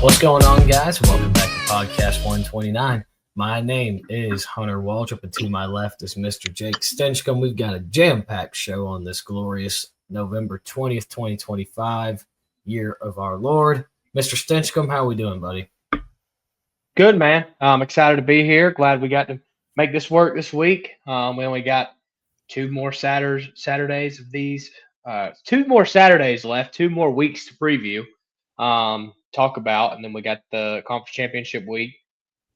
What's going on, guys? Welcome back to Podcast 129. My name is Hunter Waldrop, and to my left is Mr. Jake Stenchcombe. We've got a jam-packed show on this glorious November 20th, 2025, year of our Lord. Mr. Stenchcombe, how are we doing, buddy? Good, man. I'm excited to be here. Glad we got to make this work this week. We only got two more Saturdays of these. Two more Saturdays left. Two more weeks to preview, talk about, and then we got the conference championship week,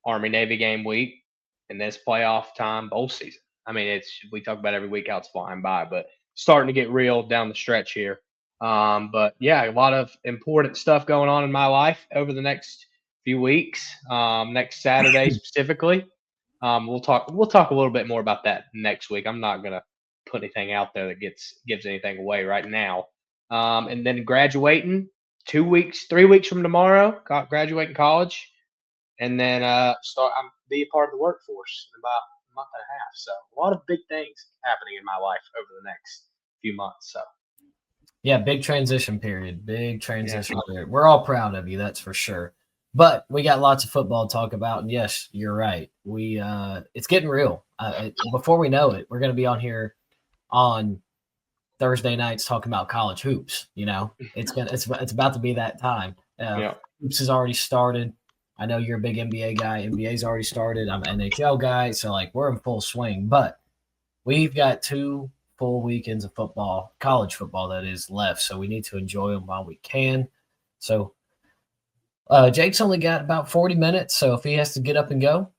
Army Navy game week, and this playoff time bowl season. I mean, we talk about every week how it's flying by, but starting to get real down the stretch here. But yeah, a lot of important stuff going on in my life over the next few weeks. Next Saturday specifically. We'll talk a little bit more about that next week. I'm not gonna put anything out there that gives anything away right now. And then graduating 3 weeks from tomorrow, graduating college, and then I'm be a part of the workforce in about a month and a half. So a lot of big things happening in my life over the next few months. So yeah, big transition period. Period. We're all proud of you, that's for sure. But we got lots of football to talk about, and yes, you're right. It's getting real. Before we know it, we're going to be on here on Thursday nights talking about college hoops. You know, it's about to be that time. Hoops has already started. I know you're a big NBA guy. NBA's already started. I'm an NHL guy, so like we're in full swing. But we've got 2 full weekends of football, college football that is left, so we need to enjoy them while we can. So Jake's only got about 40 minutes, so if he has to get up and go,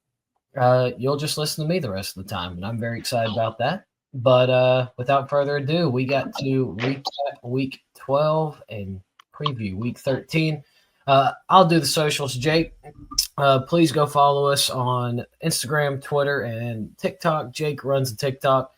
you'll just listen to me the rest of the time, and I'm very excited about that. But without further ado, we got to recap Week 12 and preview Week 13. I'll do the socials. Jake, please go follow us on Instagram, Twitter, and TikTok. Jake runs the TikTok.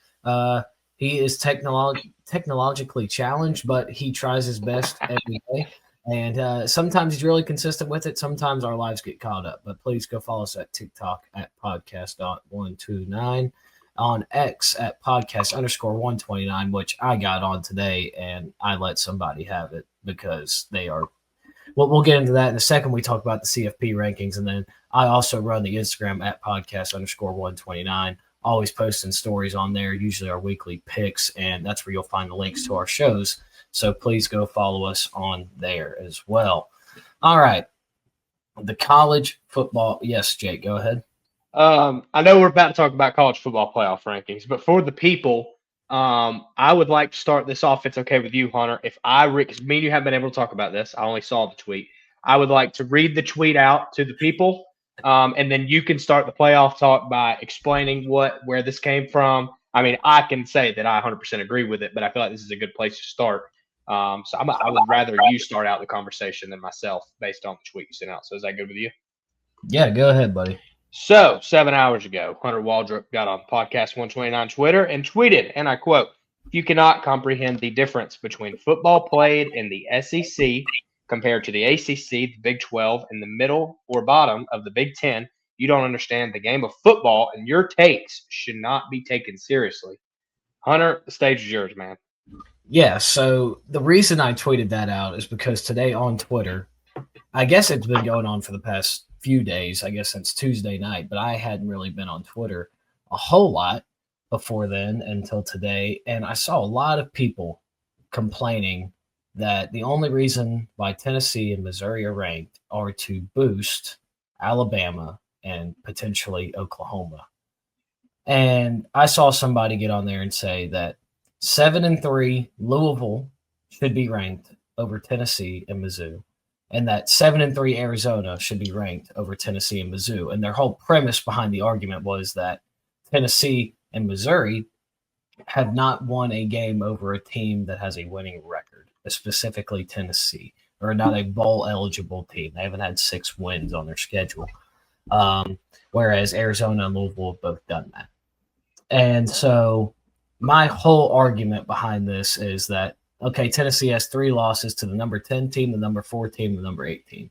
He is technologically challenged, but he tries his best every day. And sometimes he's really consistent with it. Sometimes our lives get caught up. But please go follow us at TikTok at podcast.129, on X at podcast_129, which I got on today, and I let somebody have it because they are – well, we'll get into that in a second. We talk about the CFP rankings, and then I also run the Instagram at podcast_129, always posting stories on there, usually our weekly picks, and that's where you'll find the links to our shows. So please go follow us on there as well. All right. The college football. Yes, Jake, go ahead. I know we're about to talk about college football playoff rankings, but for the people, I would like to start this off. It's okay with you, Hunter. Because me and you haven't been able to talk about this. I only saw the tweet. I would like to read the tweet out to the people, and then you can start the playoff talk by explaining where this came from. I mean, I can say that I 100% agree with it, but I feel like this is a good place to start. I would rather you start out the conversation than myself based on the tweet you sent out. So is that good with you? Yeah, go ahead, buddy. So 7 hours ago, Hunter Waldrop got on Podcast 129 Twitter and tweeted, and I quote, "If you cannot comprehend the difference between football played in the SEC compared to the ACC, the Big 12, and the middle or bottom of the Big 10, you don't understand the game of football, and your takes should not be taken seriously." Hunter, the stage is yours, man. Yeah, so the reason I tweeted that out is because today on Twitter, I guess it's been going on for the past few days, I guess since Tuesday night, but I hadn't really been on Twitter a whole lot before then until today, and I saw a lot of people complaining that the only reason why Tennessee and Missouri are ranked are to boost Alabama and potentially Oklahoma. And I saw somebody get on there and say that 7-3 Louisville should be ranked over Tennessee and Mizzou, and that 7-3 Arizona should be ranked over Tennessee and Mizzou. And their whole premise behind the argument was that Tennessee and Missouri have not won a game over a team that has a winning record, specifically Tennessee, or not a bowl-eligible team. They haven't had 6 wins on their schedule, whereas Arizona and Louisville have both done that. And so my whole argument behind this is that, okay, Tennessee has 3 losses to the number 10 team, the number 4 team, the number 8 team.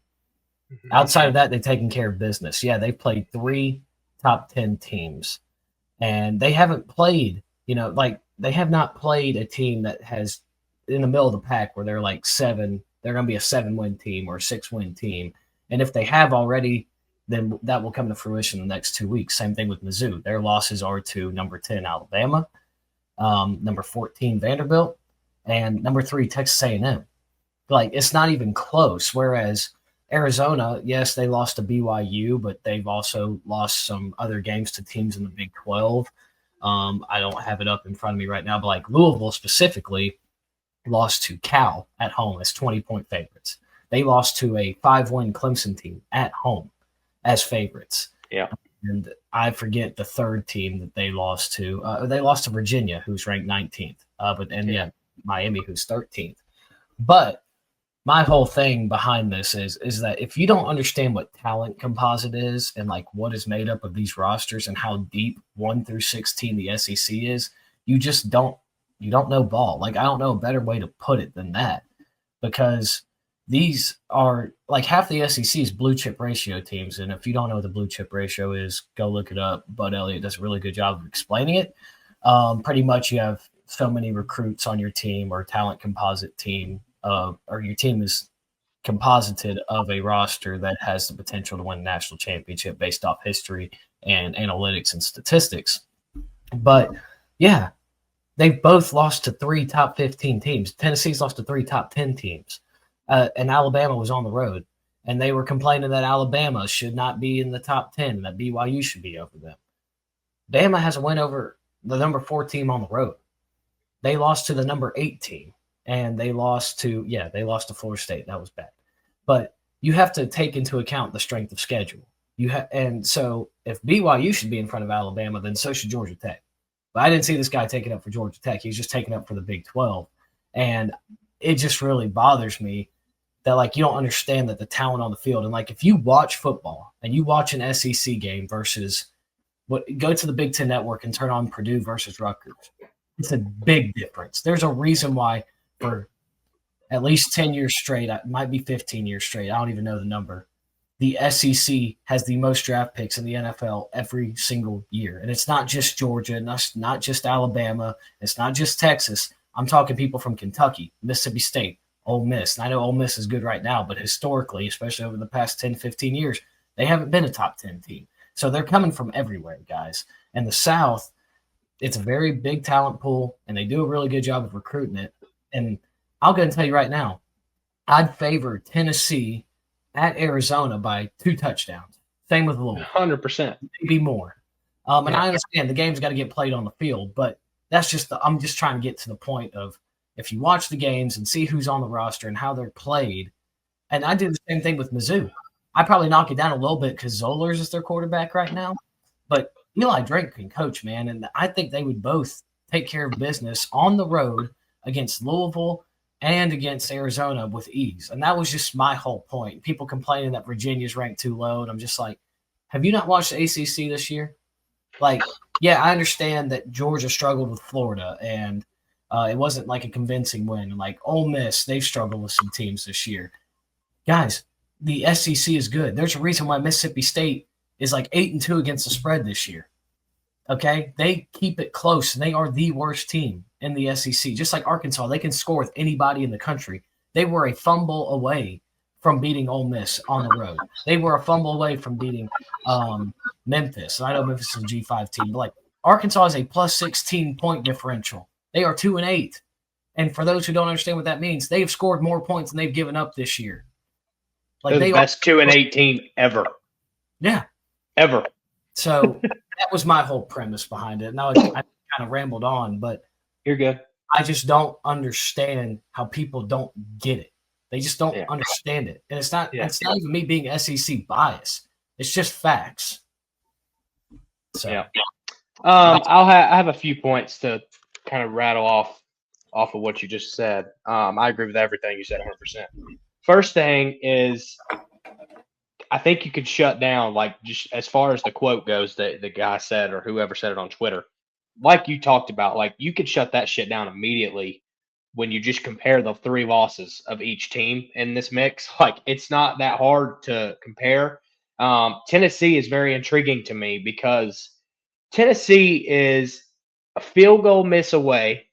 Outside of that, they've taken care of business. Yeah, they've played 3 top 10 teams, and they haven't played, they have not played a team that has in the middle of the pack where they're like 7, they're going to be a 7-win team or a 6-win team. And if they have already, then that will come to fruition in the next 2 weeks. Same thing with Mizzou. Their losses are to number 10 Alabama, number 14 Vanderbilt, and number 3 Texas A&M. Like, it's not even close. Whereas Arizona, yes, they lost to BYU, but they've also lost some other games to teams in the Big 12. I don't have it up in front of me right now, but like Louisville specifically lost to Cal at home as 20-point favorites. They lost to a 5-win Clemson team at home as favorites. Yeah. And I forget the third team that they lost to. They lost to Virginia, who's ranked 19th. Miami, who's 13th. But my whole thing behind this is that if you don't understand what talent composite is and like what is made up of these rosters and how deep 1 through 16 the SEC is, you just don't know ball. Like, I don't know a better way to put it than that, because these are like half the SEC is blue chip ratio teams. And if you don't know what the blue chip ratio is, go look it up. Bud Elliott does a really good job of explaining it. Pretty much you have so many recruits on your team or talent composite team, or your team is composited of a roster that has the potential to win a national championship based off history and analytics and statistics. But yeah, they've both lost to 3 top 15 teams. Tennessee's lost to 3 top 10 teams. And Alabama was on the road, and they were complaining that Alabama should not be in the top 10 and that BYU should be over them. Bama has a win over the number 4 team on the road. They lost to the number 8 team, and they lost to Florida State. That was bad. But you have to take into account the strength of schedule. And so if BYU should be in front of Alabama, then so should Georgia Tech. But I didn't see this guy taking up for Georgia Tech. He's just taking up for the Big 12. And it just really bothers me that, like, you don't understand that the talent on the field. And, like, if you watch football and you watch an SEC game versus go to the Big Ten Network and turn on Purdue versus Rutgers, it's a big difference. There's a reason why for at least 10 years straight, it might be 15 years straight, I don't even know the number, the SEC has the most draft picks in the NFL every single year. And it's not just Georgia, and it's not just Alabama, it's not just Texas. I'm talking people from Kentucky, Mississippi State, Ole Miss. And I know Ole Miss is good right now, but historically, especially over the past 10, 15 years, they haven't been a top 10 team. So they're coming from everywhere, guys. And the South, it's a very big talent pool, and they do a really good job of recruiting it. And I'll go and tell you right now, I'd favor Tennessee at Arizona by 2 touchdowns. Same with Louisville. 100%. Maybe more. And I understand the game's got to get played on the field, but that's just I'm just trying to get to the point of, if you watch the games and see who's on the roster and how they're played, and I do the same thing with Mizzou. I probably knock it down a little bit because Zollers is their quarterback right now, but Eli Drake can coach, man, and I think they would both take care of business on the road against Louisville and against Arizona with ease. And that was just my whole point. People complaining that Virginia's ranked too low, and I'm just like, have you not watched the ACC this year? Like, yeah, I understand that Georgia struggled with Florida, and it wasn't like a convincing win. And like Ole Miss, they've struggled with some teams this year. Guys, the SEC is good. There's a reason why Mississippi State is like 8-2 against the spread this year. Okay? They keep it close, and they are the worst team in the SEC. Just like Arkansas, they can score with anybody in the country. They were a fumble away from beating Ole Miss on the road. They were a fumble away from beating Memphis. And I know Memphis is a G5 team, but like Arkansas is a plus 16 point differential. They are 2-8. And for those who don't understand what that means, they've scored more points than they've given up this year. Like the best 2-8 team ever. Yeah. Ever. So that was my whole premise behind it. Now I kind of rambled on, but you're good. I just don't understand how people don't get it. They just don't understand it. And it's not even me being SEC biased. It's just facts. So I have a few points to kind of rattle off of what you just said. I agree with everything you said 100%. First thing is, I think you could shut down, like, just as far as the quote goes that the guy said or whoever said it on Twitter, like you talked about, like, you could shut that shit down immediately when you just compare the 3 losses of each team in this mix. Like, it's not that hard to compare. Tennessee is very intriguing to me because Tennessee is a field goal miss away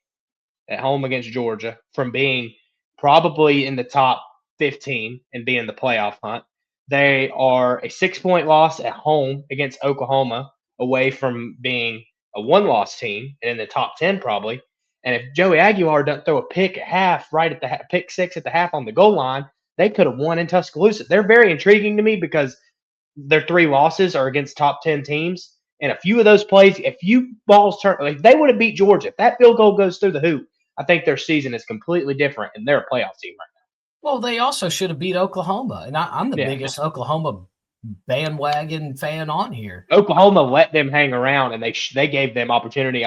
at home against Georgia from being probably in the top 15 and being in the playoff hunt. They are a 6-point loss at home against Oklahoma, away from being a one-loss team and in the top 10 probably. And if Joey Aguilar doesn't throw a pick at half, right at the pick six at the half on the goal line, they could have won in Tuscaloosa. They're very intriguing to me because their 3 losses are against top 10 teams. And a few of those plays, if you balls turn, like they would have beat Georgia. If that field goal goes through the hoop, I think their season is completely different and they're a playoff team right Well, they also should have beat Oklahoma. And I'm the biggest Oklahoma bandwagon fan on here. Oklahoma let them hang around, and they gave them opportunity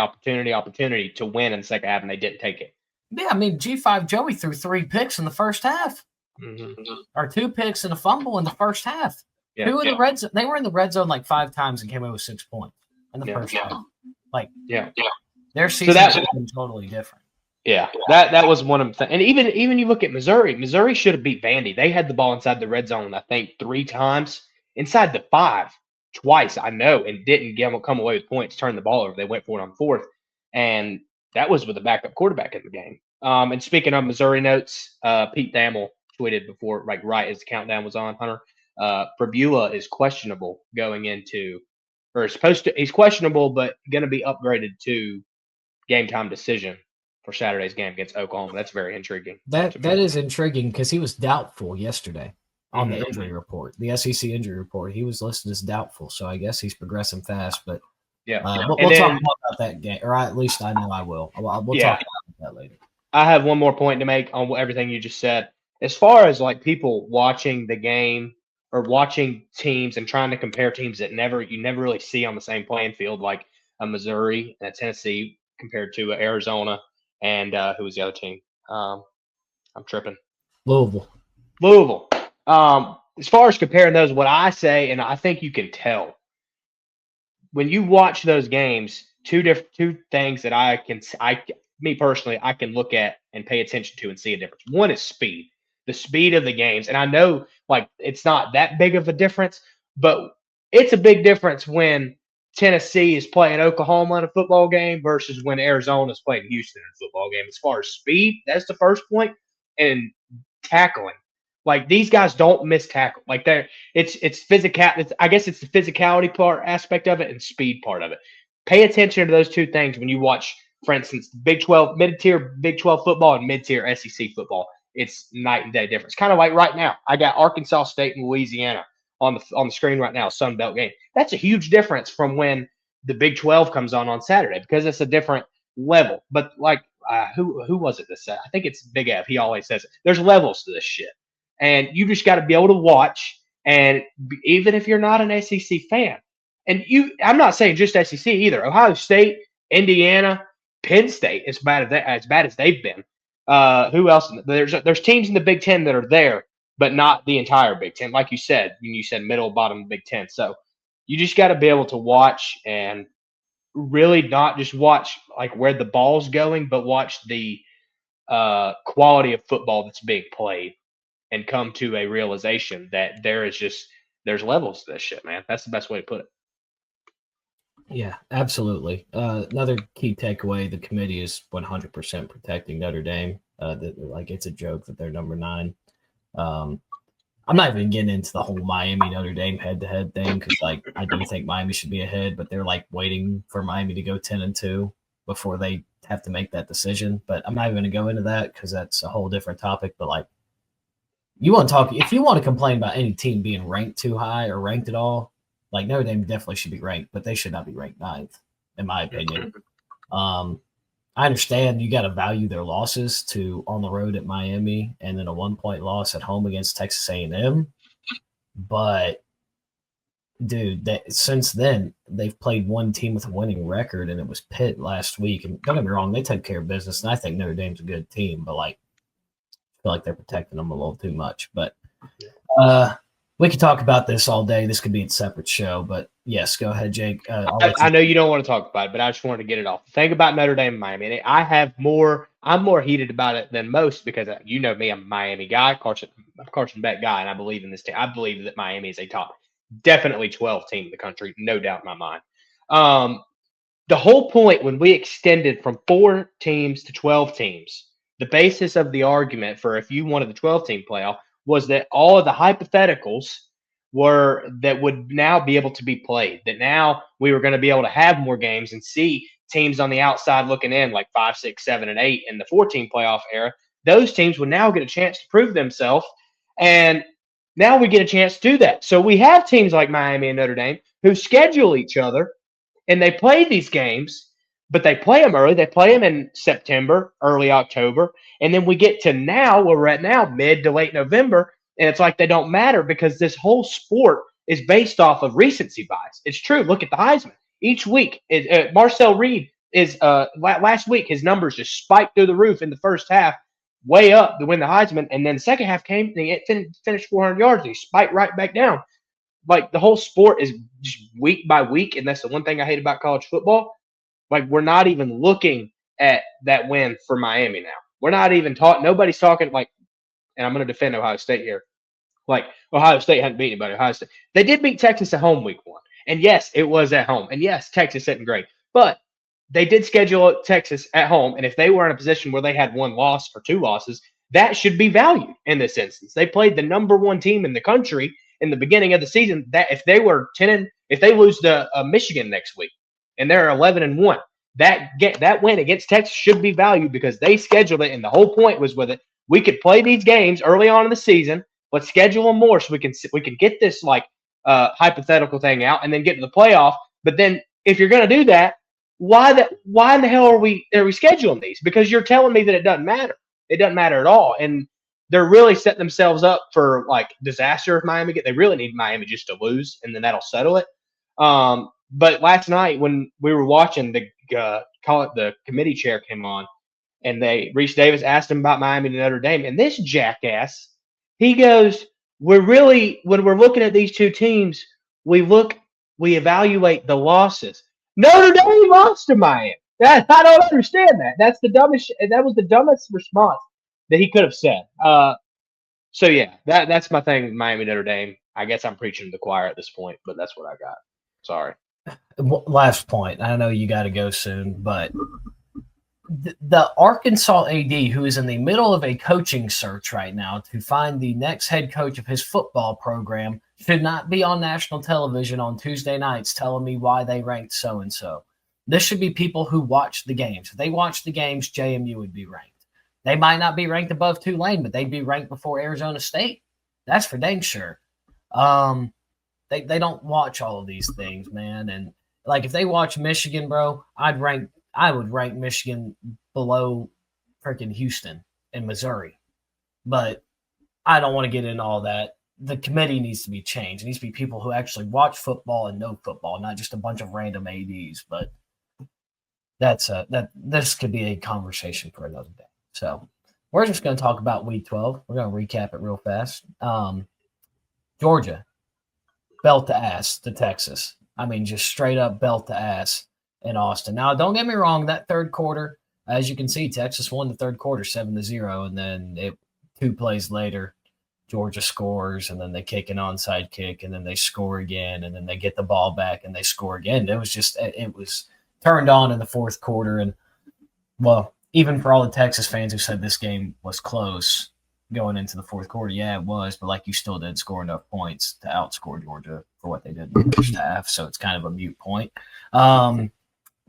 to win in the second half, and they didn't take it. Yeah, I mean, G5 Joey threw 3 picks in the first half, or 2 picks and a fumble in the first half. Yeah. Who in the red zone? They were in the red zone like 5 times and came away with 6 points in the first half. Like, their season has been totally different. Yeah, that was one of them. And even you look at Missouri. Missouri should have beat Vandy. They had the ball inside the red zone, I think, 3 times. Inside the 5 twice, I know, and didn't come away with points, turn the ball over. They went for it on 4th, and that was with a backup quarterback in the game. And speaking of Missouri notes, Pete Thamel tweeted before, like right as the countdown was on, Hunter, Prebula is questionable going into, or he's questionable, but going to be upgraded to game time decision for Saturday's game against Oklahoma. That's very intriguing. That is intriguing because he was doubtful yesterday. On the injury report, the SEC injury report, he was listed as doubtful. So I guess he's progressing fast. But we'll talk more about that game, or at least I know I will. We'll talk about that later. I have one more point to make on everything you just said. As far as like people watching the game or watching teams and trying to compare teams that you never really see on the same playing field, like a Missouri and a Tennessee compared to Arizona and who was the other team? I'm tripping. Louisville. As far as comparing those, what I say, and I think you can tell when you watch those games, two things that me personally, I can look at and pay attention to and see a difference. One is speed, the speed of the games. And I know like it's not that big of a difference, but it's a big difference when Tennessee is playing Oklahoma in a football game versus when Arizona is playing Houston in a football game. As far as speed, that's the first point. And tackling. Like these guys don't miss tackle. Like it's physical. I guess it's the physicality aspect of it and speed part of it. Pay attention to those 2 things when you watch, for instance, Big 12 mid-tier Big 12 football and mid-tier SEC football. It's night and day difference. Kind of like right now, I got Arkansas State and Louisiana on the screen right now. Sun Belt game. That's a huge difference from when the Big 12 comes on Saturday because it's a different level. But like who was it that said? I think it's Big Ev. He always says it. There's levels to this shit. And you just got to be able to watch. And even if you're not an SEC fan, and I'm not saying just SEC either. Ohio State, Indiana, Penn State, as bad as they've been. Who else? There's teams in the Big Ten that are there, but not the entire Big Ten. Like you said, you said middle, bottom Big Ten. So you just got to be able to watch and really not just watch like where the ball's going, but watch the quality of football that's being played. And come to a realization that there's levels to this shit, man. That's the best way to put it. Yeah, absolutely. Another key takeaway: the committee is 100% protecting Notre Dame. Like it's a joke that they're number 9. I'm not even getting into the whole Miami Notre Dame head-to-head thing because, like, I do think Miami should be ahead, but they're like waiting for Miami to go 10-2 before they have to make that decision. But I'm not even going to go into that because that's a whole different topic. But like. If you want to complain about any team being ranked too high or ranked at all, like Notre Dame definitely should be ranked, but they should not be ranked 9th, in my opinion. I understand you got to value their losses to on the road at Miami and then a 1-point loss at home against Texas A&M. But dude, since then they've played one team with a winning record, and it was Pitt last week. And don't get me wrong, they took care of business, and I think Notre Dame's a good team, but like. Feel like they're protecting them a little too much, but we could talk about this all day. This could be a separate show, but yes, go ahead, Jake. I know you don't want to talk about it, but I just wanted to get it off. The thing about Notre Dame and Miami, I'm more heated about it than most because you know me, I'm a Miami guy, Carson Beck guy, and I believe in this team. I believe that Miami is a top, definitely 12 team in the country, no doubt in my mind. The whole point when we extended from 4 teams to 12 teams, the basis of the argument for if you wanted the 12-team playoff was that all of the hypotheticals that would now be able to be played, that now we were going to be able to have more games and see teams on the outside looking in like 5, 6, 7, and 8 in the 14 playoff era. Those teams would now get a chance to prove themselves. And now we get a chance to do that. So we have teams like Miami and Notre Dame who schedule each other and they play these games, but they play them early. They play them in September, early October. And then we get to now, where we're at now, mid to late November, and it's like they don't matter because this whole sport is based off of recency bias. It's true. Look at the Heisman. Each week, Marcel Reed is last week, his numbers just spiked through the roof in the first half, way up to win the Heisman. And then the second half came and he finished 400 yards. And he spiked right back down. Like the whole sport is just week by week. And that's the one thing I hate about college football. Like we're not even looking at that win for Miami now. We're not even talking. Nobody's talking like, and I'm going to defend Ohio State here. Like Ohio State hadn't beat anybody. Ohio State, they did beat Texas at home week 1. And yes, it was at home. And yes, Texas isn't great. But they did schedule Texas at home. And if they were in a position where they had 1 loss or 2 losses, that should be valued in this instance. They played the number 1 team in the country in the beginning of the season. That if they were 10, if they lose to Michigan next week and they're 11-1, that win against Texas should be valued because they scheduled it. And the whole point was with it, we could play these games early on in the season. Let's schedule them more so we can get this like hypothetical thing out and then get to the playoff. But then if you're going to do that, why in the hell are we scheduling these? Because you're telling me that it doesn't matter. It doesn't matter at all. And they're really setting themselves up for like disaster if Miami they really need Miami just to lose and then that'll settle it. But last night when we were watching the committee chair came on and Reese Davis asked him about Miami and Notre Dame, and this jackass, he goes, when we're looking at these two teams, we evaluate the losses. Notre Dame lost to Miami. I don't understand that. That was the dumbest response that he could have said. So yeah, that's my thing with Miami Notre Dame. I guess I'm preaching to the choir at this point, but that's what I got. Sorry. Last point. I know you got to go soon, but the Arkansas AD, who is in the middle of a coaching search right now to find the next head coach of his football program, should not be on national television on Tuesday nights telling me why they ranked so-and-so. This should be people who watch the games. If they watch the games, JMU would be ranked. They might not be ranked above Tulane, but they'd be ranked before Arizona State. That's for dang sure. They don't watch all of these things, man. And like if they watch Michigan, bro, I would rank Michigan below freaking Houston and Missouri. But I don't want to get into all that. The committee needs to be changed. It needs to be people who actually watch football and know football, not just a bunch of random ADs. But this could be a conversation for another day. So we're just going to talk about Week 12. We're going to recap it real fast. Georgia, belt to ass to Texas. I mean, just straight up belt to ass in Austin. Now, don't get me wrong. That third quarter, as you can see, Texas won the third quarter 7-0, and then 2 plays later, Georgia scores, and then they kick an onside kick, and then they score again, and then they get the ball back and they score again. It was turned on in the fourth quarter, and well, even for all the Texas fans who said this game was close going into the fourth quarter, yeah, it was, but like you still did score enough points to outscore Georgia for what they did in the first half, so it's kind of a moot point.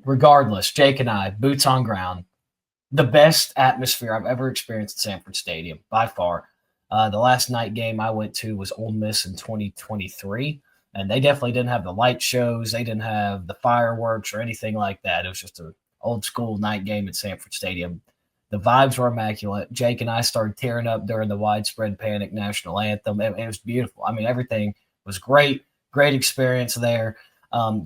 Regardless, Jake and I, boots on ground, the best atmosphere I've ever experienced at Sanford Stadium, by far. The last night game I went to was Ole Miss in 2023, and they definitely didn't have the light shows. They didn't have the fireworks or anything like that. It was just an old-school night game at Sanford Stadium. The vibes were immaculate. Jake and I started tearing up during the Widespread Panic national anthem. It was beautiful. I mean, everything was great. Great experience there.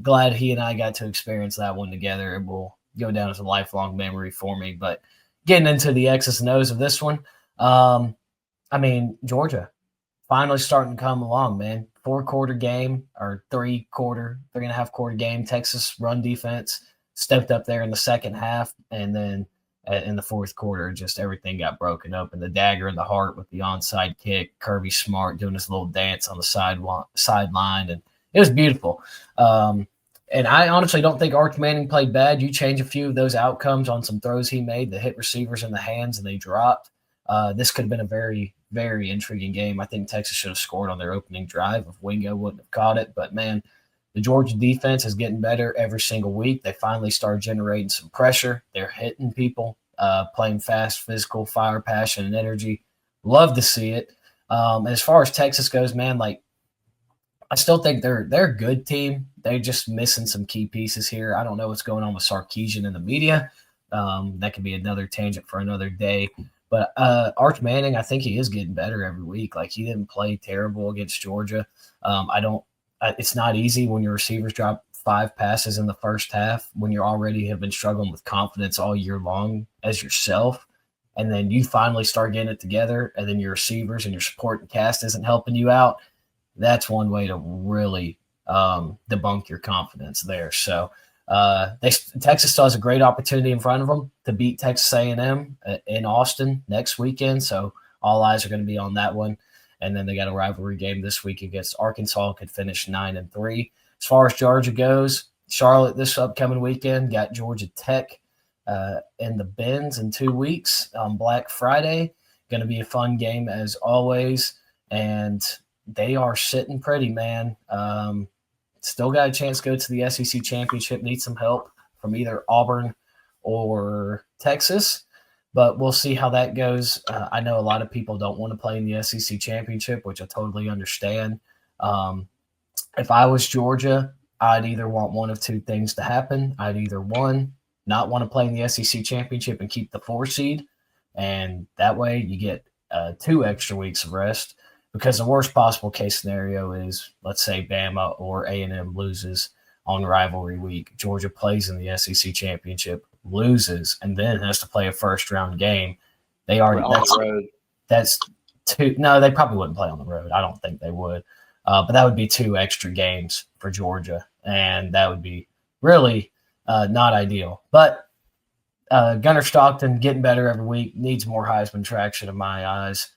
Glad he and I got to experience that one together. It will go down as a lifelong memory for me. But getting into the X's and O's of this one, I mean, Georgia finally starting to come along, man. 4-quarter game or 3.5 quarter game. Texas run defense stepped up there in the second half, and then in the fourth quarter, just everything got broken up. And the dagger in the heart with the onside kick, Kirby Smart doing his little dance on the sideline, and it was beautiful. And I honestly don't think Arch Manning played bad. You change a few of those outcomes on some throws he made that hit receivers in the hands and they dropped. This could have been a very, very intriguing game. I think Texas should have scored on their opening drive if Wingo wouldn't have caught it. But, man, the Georgia defense is getting better every single week. They finally start generating some pressure. They're hitting people, playing fast, physical, fire, passion, and energy. Love to see it. As far as Texas goes, man, like, I still think they're a good team. They're just missing some key pieces here. I don't know what's going on with Sarkisian in the media. That could be another tangent for another day. But Arch Manning, I think he is getting better every week. Like, he didn't play terrible against Georgia. It's not easy when your receivers drop 5 passes in the first half when you already have been struggling with confidence all year long as yourself. And then you finally start getting it together, and then your receivers and your supporting cast isn't helping you out. That's one way to really debunk your confidence there. So Texas still has a great opportunity in front of them to beat Texas A&M in Austin next weekend. So all eyes are going to be on that one. And then they got a rivalry game this week against Arkansas, could finish 9-3. As far as Georgia goes, Charlotte this upcoming weekend got Georgia Tech in the Benz in 2 weeks on Black Friday. Going to be a fun game as always. And they are sitting pretty, man. Still got a chance to go to the SEC championship. Need some help from either Auburn or Texas, but we'll see how that goes. I know a lot of people don't want to play in the SEC championship, which I totally understand. If I was Georgia, I'd either want one of two things to happen. I'd either, one, not want to play in the SEC championship and keep the 4 seed, and that way you get 2 extra weeks of rest. Because the worst possible case scenario is, let's say, Bama or A&M loses on rivalry week. Georgia plays in the SEC championship, loses, and then has to play a first-round game. They already on the road. That's 2. No, they probably wouldn't play on the road. I don't think they would. But that would be 2 extra games for Georgia, and that would be really not ideal. But Gunnar Stockton getting better every week, needs more Heisman traction in my eyes.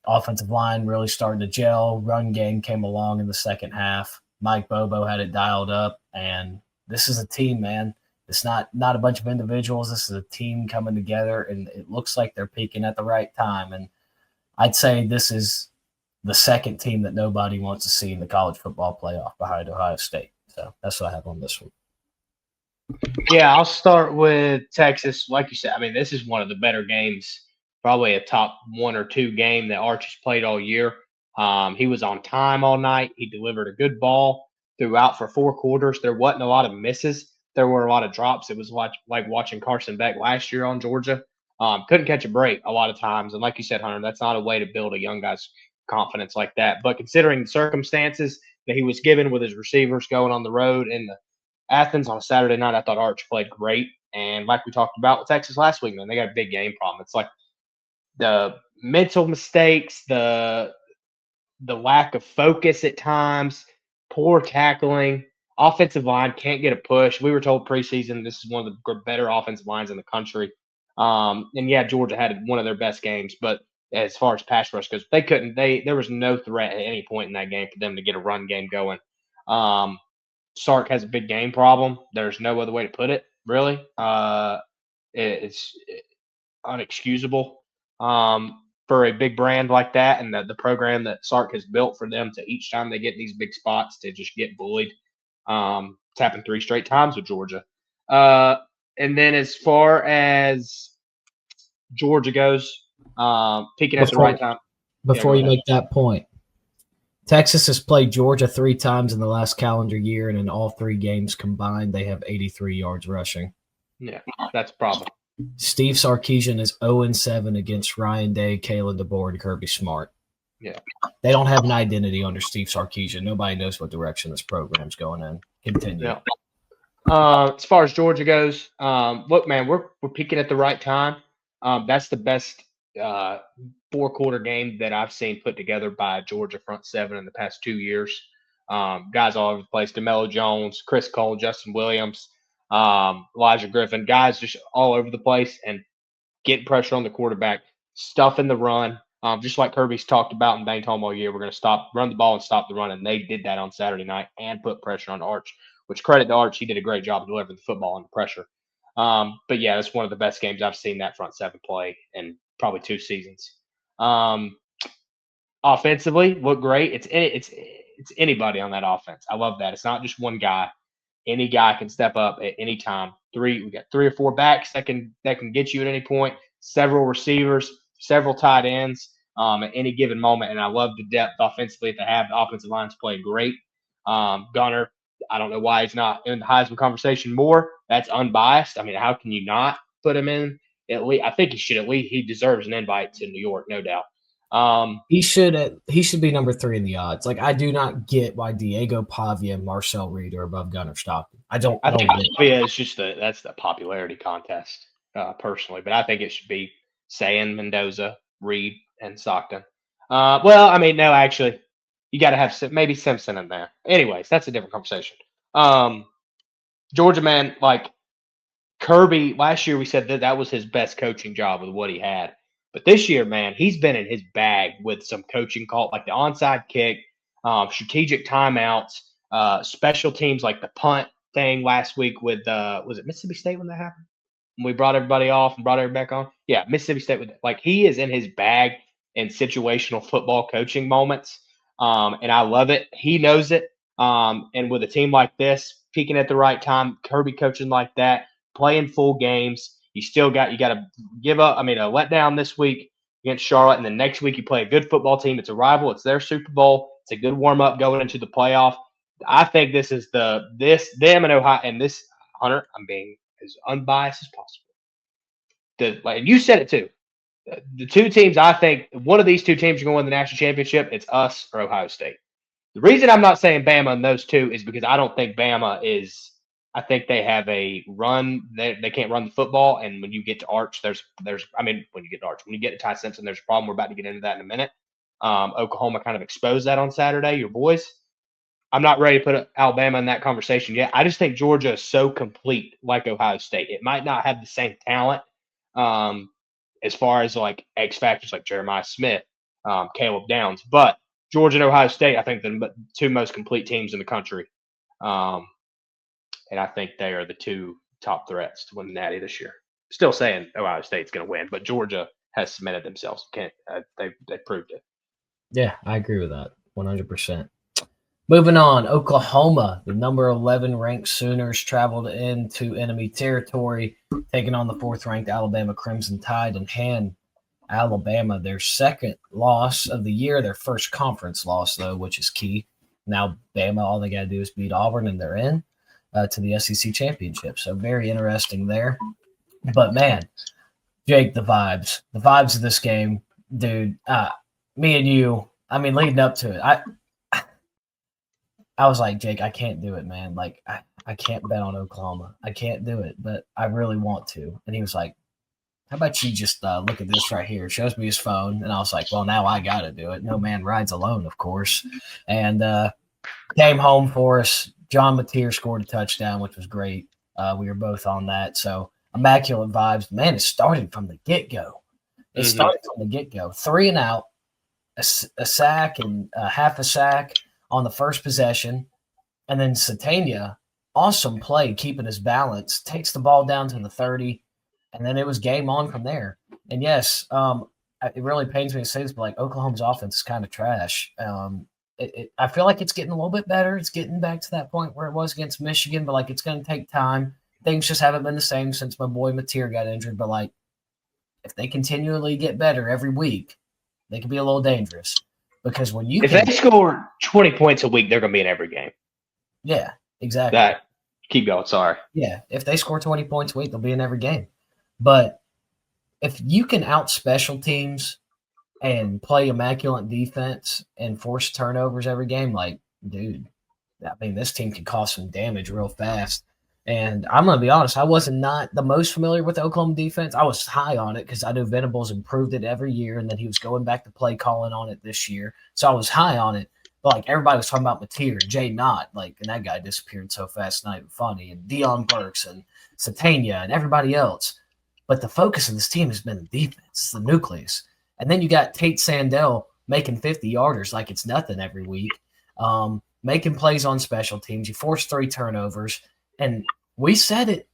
Offensive line really starting to gel. Run game came along in the second half. Mike Bobo had it dialed up, and this is a team, man. It's not a bunch of individuals. This is a team coming together, and it looks like they're peaking at the right time. And I'd say this is the second team that nobody wants to see in the college football playoff behind Ohio State. So that's what I have on this one. Yeah, I'll start with Texas. Like you said, I mean, this is one of the better games, probably a top 1 or 2 game that Arch has played all year. He was on time all night. He delivered a good ball throughout for 4 quarters. There wasn't a lot of misses. There were a lot of drops. It was like watching Carson Beck last year on Georgia. Couldn't catch a break a lot of times. And like you said, Hunter, that's not a way to build a young guy's confidence like that. But considering the circumstances that he was given with his receivers going on the road in Athens on a Saturday night, I thought Arch played great. And like we talked about with Texas last week, man, they got a big game problem. It's like the mental mistakes, the lack of focus at times, poor tackling, offensive line can't get a push. We were told preseason this is one of the better offensive lines in the country. And yeah, Georgia had one of their best games, but as far as pass rush goes, there was no threat at any point in that game for them to get a run game going. Sark has a big game problem. There's no other way to put it, really. It's unexcusable for a big brand like that, and the program that Sark has built for them to each time they get these big spots to just get bullied. It's happened 3 straight times with Georgia. And then as far as Georgia goes, peaking at the right time. Before you make that point, Texas has played Georgia 3 times in the last calendar year, and in all 3 games combined, they have 83 yards rushing. Yeah, that's a problem. Steve Sarkisian is 0-7 against Ryan Day, Kalen DeBoer, and Kirby Smart. Yeah. They don't have an identity under Steve Sarkisian. Nobody knows what direction this program's going in. Continue. Yeah. As far as Georgia goes, look, man, we're peaking at the right time. That's the best 4-quarter game that I've seen put together by Georgia front 7 in the past 2 years. Guys all over the place: DeMello Jones, Chris Cole, Justin Williams, Elijah Griffin, guys just all over the place and getting pressure on the quarterback, stuffing the run. Just like Kirby's talked about and banged home all year, we're going to run the ball and stop the run, and they did that on Saturday night and put pressure on Arch, which credit to Arch, he did a great job delivering the football under pressure. But yeah, that's one of the best games I've seen that front 7 play in probably 2 seasons. Offensively, look great. It's anybody on that offense. I love that. It's not just one guy. Any guy can step up at any time. We got 3 or 4 backs that can get you at any point. Several receivers, several tight ends at any given moment. And I love the depth offensively that they have. The offensive line's played great. Gunner, I don't know why he's not in the Heisman conversation more. That's unbiased. I mean, how can you not put him in? At least I think he deserves an invite to New York, no doubt. He should be number 3 in the odds. Like, I do not get why Diego Pavia and Marcel Reed are above Gunner Stockton. I don't think get it. Pavia is just that's the popularity contest, personally. But I think it should be Sayin, Mendoza, Reed, and Stockton. Well, I mean, no, actually, you got to have maybe Simpson in there. Anyways, that's a different conversation. Georgia, man, like Kirby, last year we said that was his best coaching job with what he had. But this year, man, he's been in his bag with some coaching call, like the onside kick, strategic timeouts, special teams like the punt thing last week with was it Mississippi State when that happened? When we brought everybody off and brought everybody back on? Yeah, Mississippi State. Like, he is in his bag in situational football coaching moments, and I love it. He knows it. And with a team like this, peaking at the right time, Kirby coaching like that, playing full games. You got to give up. I mean, a letdown this week against Charlotte, and then next week you play a good football team. It's a rival. It's their Super Bowl. It's a good warm up going into the playoff. I think this is them and Ohio, and this, Hunter, I'm being as unbiased as possible. And you said it too. The 2 teams, I think one of these 2 teams are going to win the national championship. It's us or Ohio State. The reason I'm not saying Bama in those 2 is because I don't think Bama is. I think they have a run. They can't run the football, and when you get to Arch, when you get to Ty Simpson, there's a problem. We're about to get into that in a minute. Oklahoma kind of exposed that on Saturday. Your boys. I'm not ready to put Alabama in that conversation yet. I just think Georgia is so complete, like Ohio State. It might not have the same talent as far as like X factors like Jeremiah Smith, Caleb Downs, but Georgia and Ohio State, I think, the 2 most complete teams in the country. And I think they are the 2 top threats to win the Natty this year. Still saying Ohio State's going to win, but Georgia has cemented themselves. They proved it. Yeah, I agree with that 100%. Moving on, Oklahoma, the number 11 ranked Sooners traveled into enemy territory, taking on the 4th ranked Alabama Crimson Tide and hand Alabama their 2nd loss of the year, their first conference loss, though, which is key. Now, Bama, all they got to do is beat Auburn, and they're in to the SEC championship. So very interesting there. But, man, Jake, the vibes of this game, dude, me and you, I mean, leading up to it, I was like, Jake, I can't do it, man. Like, I can't bet on Oklahoma. I can't do it, but I really want to. And he was like, how about you just look at this right here? Shows me his phone. And I was like, well, now I got to do it. No man rides alone, of course. And came home for us. John Mateer scored a touchdown, which was great. We were both on that. So immaculate vibes. Man, it started from the get-go. It started from the get-go. 3 and out, a sack and half a sack on the first possession. And then Satania, awesome play, keeping his balance, takes the ball down to the 30, and then it was game on from there. And yes, it really pains me to say this, but like Oklahoma's offense is kind of trash. I feel like it's getting a little bit better. It's getting back to that point where it was against Michigan, but like it's going to take time. Things just haven't been the same since my boy Mateer got injured. But like if they continually get better every week, they can be a little dangerous. Because when you they score 20 points a week, they're going to be in every game. Yeah, exactly. Keep going. Sorry. Yeah, if they score 20 points a week, they'll be in every game. But if you can out special teams and play immaculate defense and force turnovers every game, like, dude, I mean, this team can cause some damage real fast. And I'm going to be honest, I wasn't not the most familiar with the Oklahoma defense. I was high on it because I knew Venables improved it every year, and then he was going back to play calling on it this year. So I was high on it. But, like, everybody was talking about Mateer, Jay Knott, like, and that guy disappeared so fast, not even funny, and Deion Burks and Satania and everybody else. But the focus of this team has been the defense. It's the nucleus. And then you got Tate Sandell making 50-yarders like it's nothing every week, making plays on special teams. You force 3 turnovers. And we said it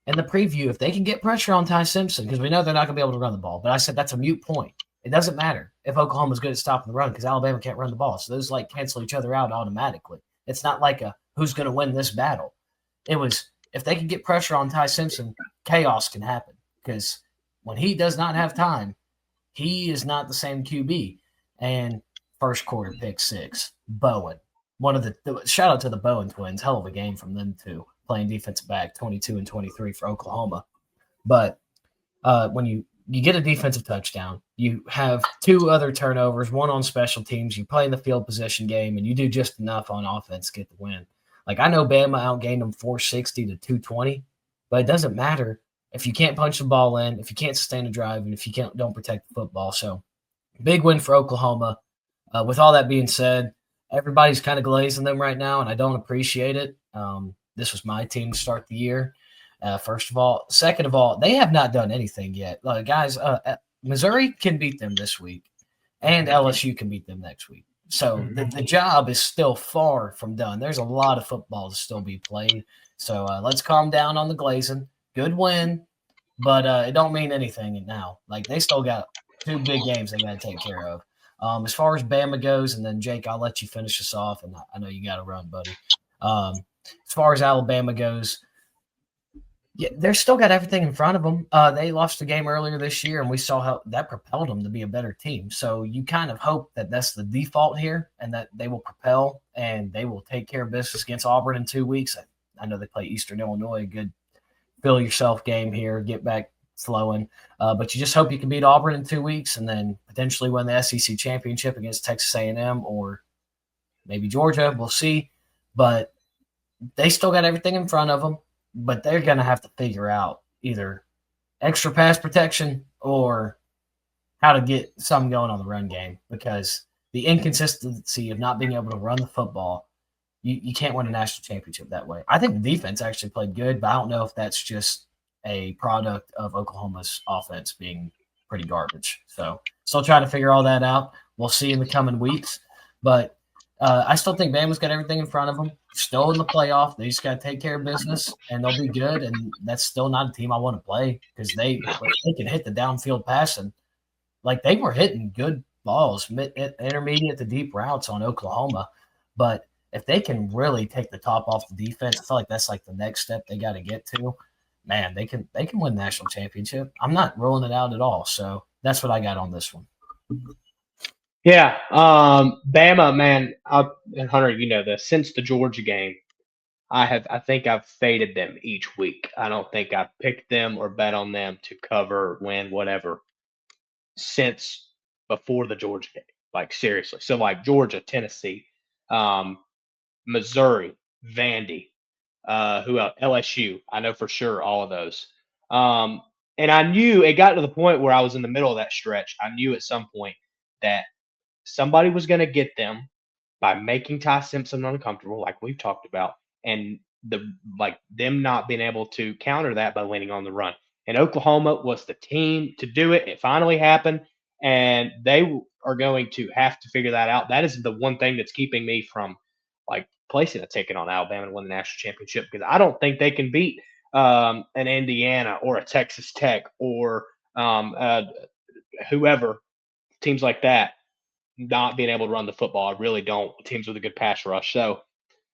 in the preview, if they can get pressure on Ty Simpson, because we know they're not going to be able to run the ball. But I said that's a moot point. It doesn't matter if Oklahoma's good at stopping the run because Alabama can't run the ball. So those like cancel each other out automatically. It's not like a who's going to win this battle. It was if they can get pressure on Ty Simpson, chaos can happen because when he does not have time, he is not the same QB. And first quarter pick six, Bowen. One of the shout out to the Bowen twins. Hell of a game from them too, playing defensive back 22 and 23 for Oklahoma. But when you get a defensive touchdown, you have two other turnovers, one on special teams, you play in the field position game, and you do just enough on offense to get the win. Like I know Bama outgained them 460 to 220, but it doesn't matter if you can't punch the ball in, if you can't sustain a drive, and if you don't protect the football. So big win for Oklahoma. With all that being said, everybody's kind of glazing them right now, and I don't appreciate it. This was my team to start the year. First of all. Second of all, they have not done anything yet. Guys, Missouri can beat them this week, and LSU can beat them next week. So the job is still far from done. There's a lot of football to still be played. So let's calm down on the glazing. Good win, but it don't mean anything now. Like they still got two big games they got to take care of. As far as Bama goes, and then Jake, I'll let you finish this off, and I know you got to run, buddy. As far as Alabama goes, yeah, they're still got everything in front of them. They lost the game earlier this year, and we saw how that propelled them to be a better team. So you kind of hope that that's the default here and that they will propel and they will take care of business against Auburn in 2 weeks. I know they play Eastern Illinois, a good feel yourself game here, get back flowing. But you just hope you can beat Auburn in 2 weeks and then potentially win the SEC championship against Texas A&M or maybe Georgia. We'll see. But they still got everything in front of them. But they're going to have to figure out either extra pass protection or how to get something going on the run game because the inconsistency of not being able to run the football, you can't win a national championship that way. I think the defense actually played good, but I don't know if that's just a product of Oklahoma's offense being pretty garbage. So still trying to figure all that out. We'll see in the coming weeks. But I still think Bama's got everything in front of them. Still in the playoff. They just got to take care of business, and they'll be good. And that's still not a team I want to play because they can hit the downfield passing. Like they were hitting good balls, intermediate to deep routes on Oklahoma. But if they can really take the top off the defense, I feel like that's like the next step they got to get to. Man, they can win national championship. I'm not ruling it out at all. So that's what I got on this one. Yeah, Bama, man, and Hunter, you know this. Since the Georgia game, I think I've faded them each week. I don't think I've picked them or bet on them to cover, win, whatever, since before the Georgia game. Like seriously, so like Georgia, Tennessee, Missouri, Vandy, who else? LSU. I know for sure all of those. And I knew it got to the point where I was in the middle of that stretch. I knew at some point that somebody was going to get them by making Ty Simpson uncomfortable, like we've talked about, and them not being able to counter that by leaning on the run. And Oklahoma was the team to do it. It finally happened, and they are going to have to figure that out. That is the one thing that's keeping me from like placing a ticket on Alabama to win the national championship because I don't think they can beat an Indiana or a Texas Tech or whoever, teams like that, not being able to run the football. I really don't. Teams with a good pass rush. So,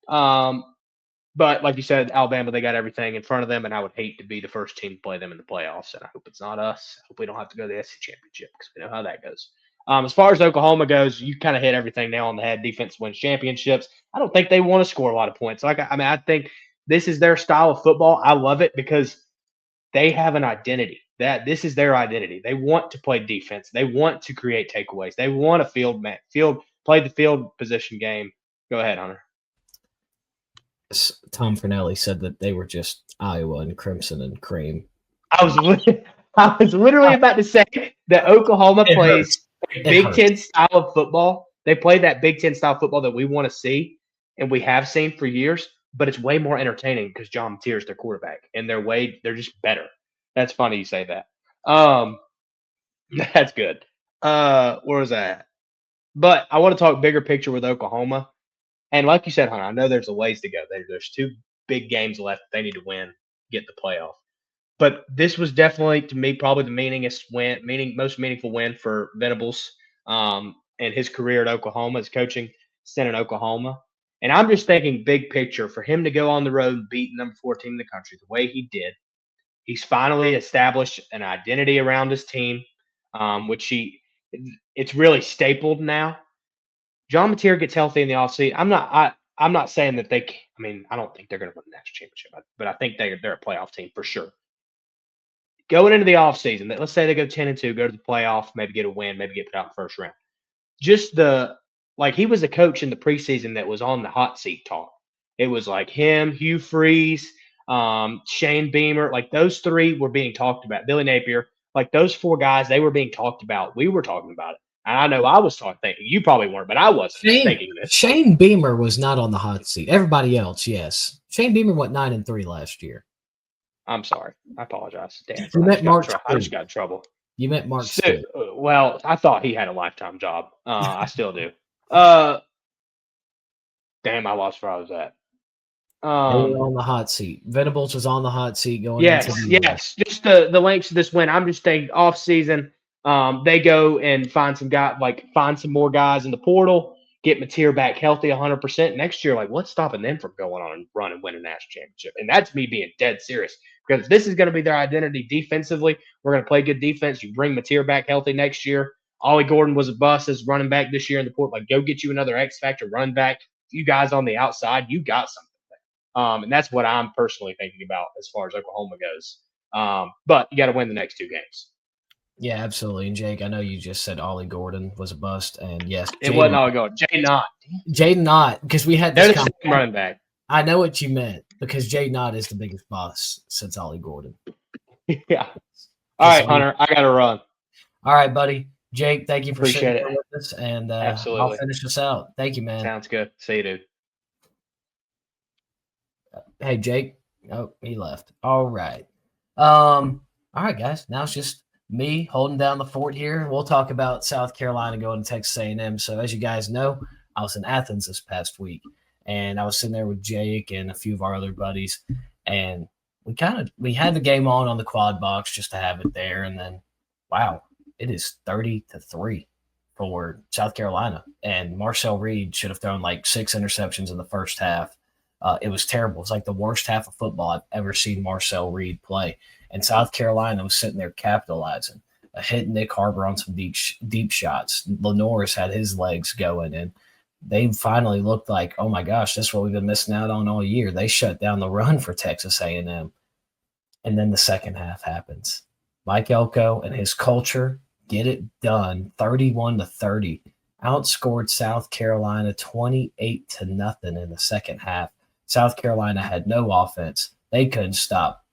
but like you said, Alabama, they got everything in front of them, and I would hate to be the first team to play them in the playoffs. And I hope it's not us. I hope we don't have to go to the SEC championship because we know how that goes. As far as Oklahoma goes, you kind of hit everything nail on the head. Defense wins championships. I don't think they want to score a lot of points. I think this is their style of football. I love it because they have an identity. That this is their identity. They want to play defense. They want to create takeaways. They want to play the field position game. Go ahead, Hunter. Tom Fernelli said that they were just Iowa and Crimson and Cream. I was literally about to say that Oklahoma plays Big Ten style of football. They play that Big Ten style football that we want to see and we have seen for years, but it's way more entertaining because John Mateer is their quarterback and they're just better. That's funny you say that. That's good. Where was I at? But I want to talk bigger picture with Oklahoma. And like you said, Hunter, I know there's a ways to go. There's two big games left they need to win, get the playoff. but this was definitely to me probably the most meaningful win for Venables in his career at Oklahoma, his coaching stint in Oklahoma. And I'm just thinking big picture for him to go on the road and beat the number 4 team in the country the way he did. He's finally established an identity around his team, which it's really stapled now. John Mateer gets healthy in the offseason. I'm not saying that I don't think they're going to win the national championship, but I think they're a playoff team for sure. Going into the offseason, let's say they go 10-2, go to the playoff, maybe get a win, maybe get put out in the first round. Just he was a coach in the preseason that was on the hot seat talk. It was like him, Hugh Freeze, Shane Beamer, like those three were being talked about. Billy Napier, like those 4 guys, they were being talked about. We were talking about it. And I know I was thinking, you probably weren't, but I wasn't thinking this. Shane Beamer was not on the hot seat. Everybody else, yes. Shane Beamer went 9-3 last year. I'm sorry. I apologize. Damn. You met Mark. I just got in trouble. You met Mark. Well, I thought he had a lifetime job. I still do. Damn, I lost where I was at. They were on the hot seat. Venables was on the hot seat going. Yes. Just the lengths of this win. I'm just thinking off season. They go and find some more guys in the portal, get Mateer back healthy 100% next year. Like, what's stopping them from going on and run and win a national championship? And that's me being dead serious because this is going to be their identity defensively. We're going to play good defense. You bring Mateer back healthy next year. Ollie Gordon was a bust as running back this year in the port. Like, go get you another X factor running back. You guys on the outside, you got something there. And that's what I'm personally thinking about as far as Oklahoma goes. But you got to win the next 2 games. Yeah, absolutely. And Jake, I know you just said Ollie Gordon was a bust, and yes, it wasn't Ollie Gordon. Jaden Knott, because we had this running back. I know what you meant because Jaden Knott is the biggest bust since Ollie Gordon. Yeah. All right, Hunter, I got to run. All right, buddy. Jake, thank you for sharing with us, and absolutely. I'll finish us out. Thank you, man. Sounds good. See you, dude. Hey, Jake. Oh, he left. All right. All right, guys. Now it's just me holding down the fort here. We'll talk about South Carolina going to Texas A&M. So as you guys know, I was in Athens this past week, and I was sitting there with Jake and a few of our other buddies, and we had the game on the quad box just to have it there, and then wow, it is 30-3 for South Carolina, and Marcel Reed should have thrown like 6 interceptions in the first half. It was terrible. It's like the worst half of football I've ever seen Marcel Reed play. And South Carolina was sitting there capitalizing, hitting Nick Harbor on some deep shots. Lenore's had his legs going, and they finally looked like, oh my gosh, this is what we've been missing out on all year. They shut down the run for Texas A&M. And then the second half happens. Mike Elko and his culture get it done, 31-30. Outscored South Carolina 28-0 in the second half. South Carolina had no offense. They couldn't stop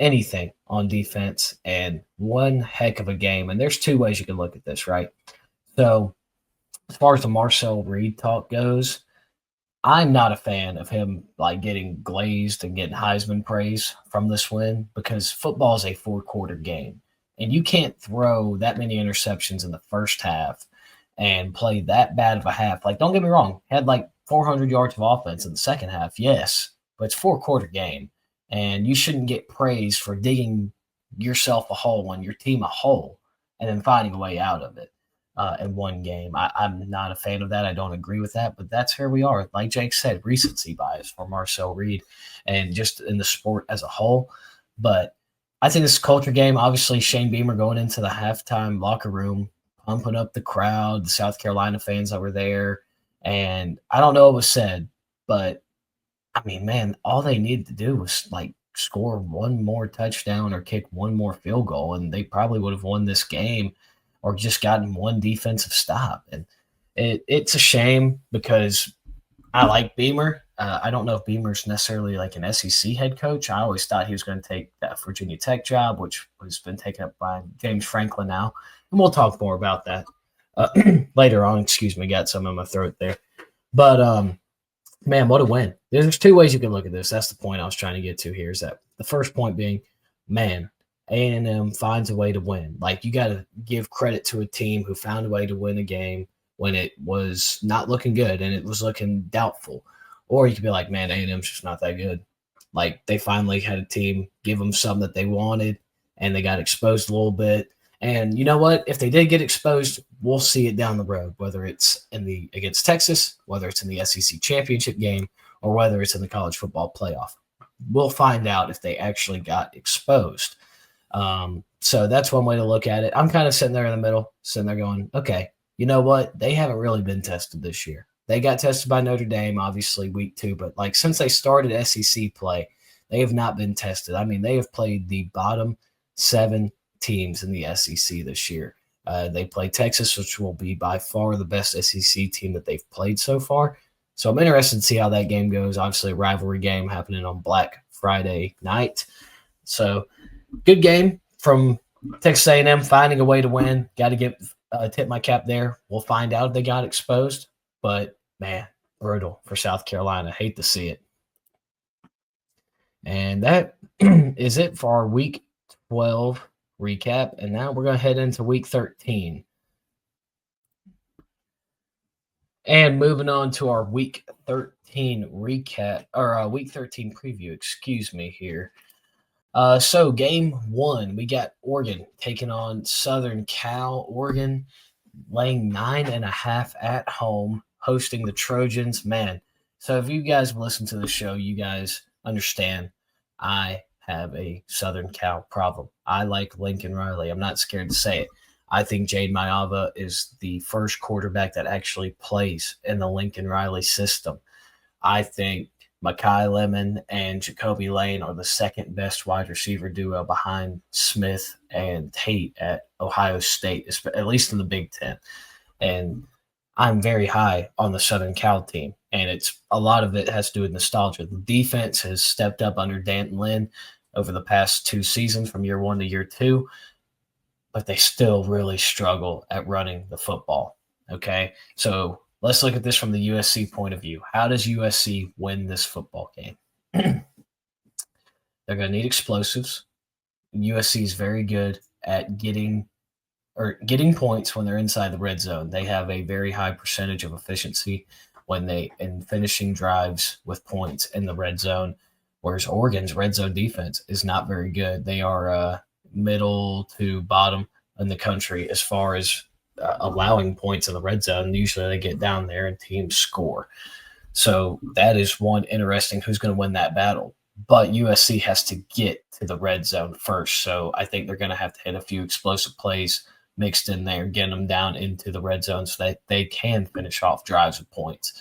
anything on defense, and one heck of a game. And there's 2 ways you can look at this, right? So as far as the Marcel Reed talk goes, I'm not a fan of him like getting glazed and getting Heisman praise from this win because football is a 4-quarter game, and you can't throw that many interceptions in the first half and play that bad of a half. Like, don't get me wrong, had like 400 yards of offense in the second half, yes, but it's 4-quarter game. And you shouldn't get praise for digging yourself a hole and your team a hole and then finding a way out of it in one game. I'm not a fan of that. I don't agree with that, but that's where we are. Like Jake said, recency bias for Marcel Reed and just in the sport as a whole. But I think this is a culture game. Obviously, Shane Beamer going into the halftime locker room, pumping up the crowd, the South Carolina fans that were there. And I don't know what was said, but I mean, man, all they needed to do was like score one more touchdown or kick one more field goal, and they probably would have won this game or just gotten one defensive stop. And it's a shame because I like Beamer. I don't know if Beamer's necessarily like an SEC head coach. I always thought he was going to take that Virginia Tech job, which has been taken up by James Franklin now. And we'll talk more about that later on. Excuse me, got some in my throat there. But, man, what a win. There's 2 ways you can look at this. That's the point I was trying to get to here is that the first point being, man, A&M finds a way to win. Like, you got to give credit to a team who found a way to win a game when it was not looking good and it was looking doubtful. Or you could be like, man, A&M's just not that good. Like they finally had a team give them something that they wanted, and they got exposed a little bit. And you know what? If they did get exposed, we'll see it down the road, whether it's against Texas, whether it's in the SEC championship game, or whether it's in the college football playoff. We'll find out if they actually got exposed. So that's one way to look at it. I'm kind of sitting there in the middle, sitting there going, okay, you know what? They haven't really been tested this year. They got tested by Notre Dame, obviously, week 2, but like since they started SEC play, they have not been tested. I mean, they have played the bottom 7 teams in the SEC this year. They play Texas, which will be by far the best SEC team that they've played so far. So I'm interested to see how that game goes. Obviously, a rivalry game happening on Black Friday night. So good game from Texas A&M finding a way to win. Got to tip my cap there. We'll find out if they got exposed. But, man, brutal for South Carolina. Hate to see it. And that is it for our Week 12 recap. And now we're going to head into Week 13. And moving on to our Week 13 recap, or Week 13 preview, excuse me here. So game 1, we got Oregon taking on Southern Cal. Oregon laying 9.5 at home, hosting the Trojans. Man, so if you guys listen to the show, you guys understand I have a Southern Cal problem. I like Lincoln Riley. I'm not scared to say it. I think Jade Mayava is the first quarterback that actually plays in the Lincoln Riley system. I think Makai Lemon and Jacoby Lane are the second best wide receiver duo behind Smith and Tate at Ohio State, at least in the Big Ten. And I'm very high on the Southern Cal team, and a lot of it has to do with nostalgia. The defense has stepped up under Danton Lynn over the past 2 seasons from year 1 to year 2, but they still really struggle at running the football. Okay, so let's look at this from the USC point of view. How does USC win this football game? They're going to need explosives. USC is very good at getting points when they're inside the red zone. They have a very high percentage of efficiency in finishing drives with points in the red zone, whereas Oregon's red zone defense is not very good. They are middle to bottom in the country as far as allowing points in the red zone. Usually they get down there and teams score. So that is one interesting who's going to win that battle. But USC has to get to the red zone first. So I think they're going to have to hit a few explosive plays mixed in there, getting them down into the red zone so that they can finish off drives with points.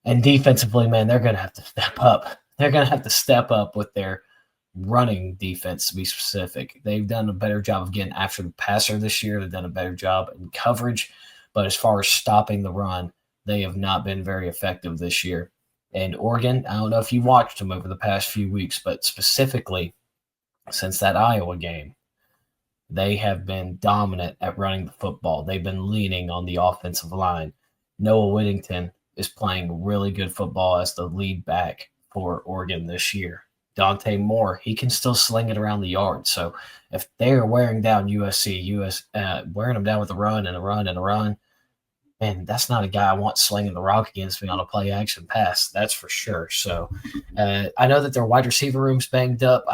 And defensively, man, they're going to have to step up. They're going to have to step up with their running defense, to be specific. They've done a better job of getting after the passer this year. They've done a better job in coverage. But as far as stopping the run, they have not been very effective this year. And Oregon, I don't know if you watched them over the past few weeks, but specifically since that Iowa game, they have been dominant at running the football. They've been leaning on the offensive line. Noah Whittington is playing really good football as the lead back for Oregon this year. Dante Moore, he can still sling it around the yard. So if they're wearing down USC, wearing them down with a run and a run and a run, and that's not a guy I want slinging the rock against me on a play action pass. That's for sure. So I know that their wide receiver room's banged up.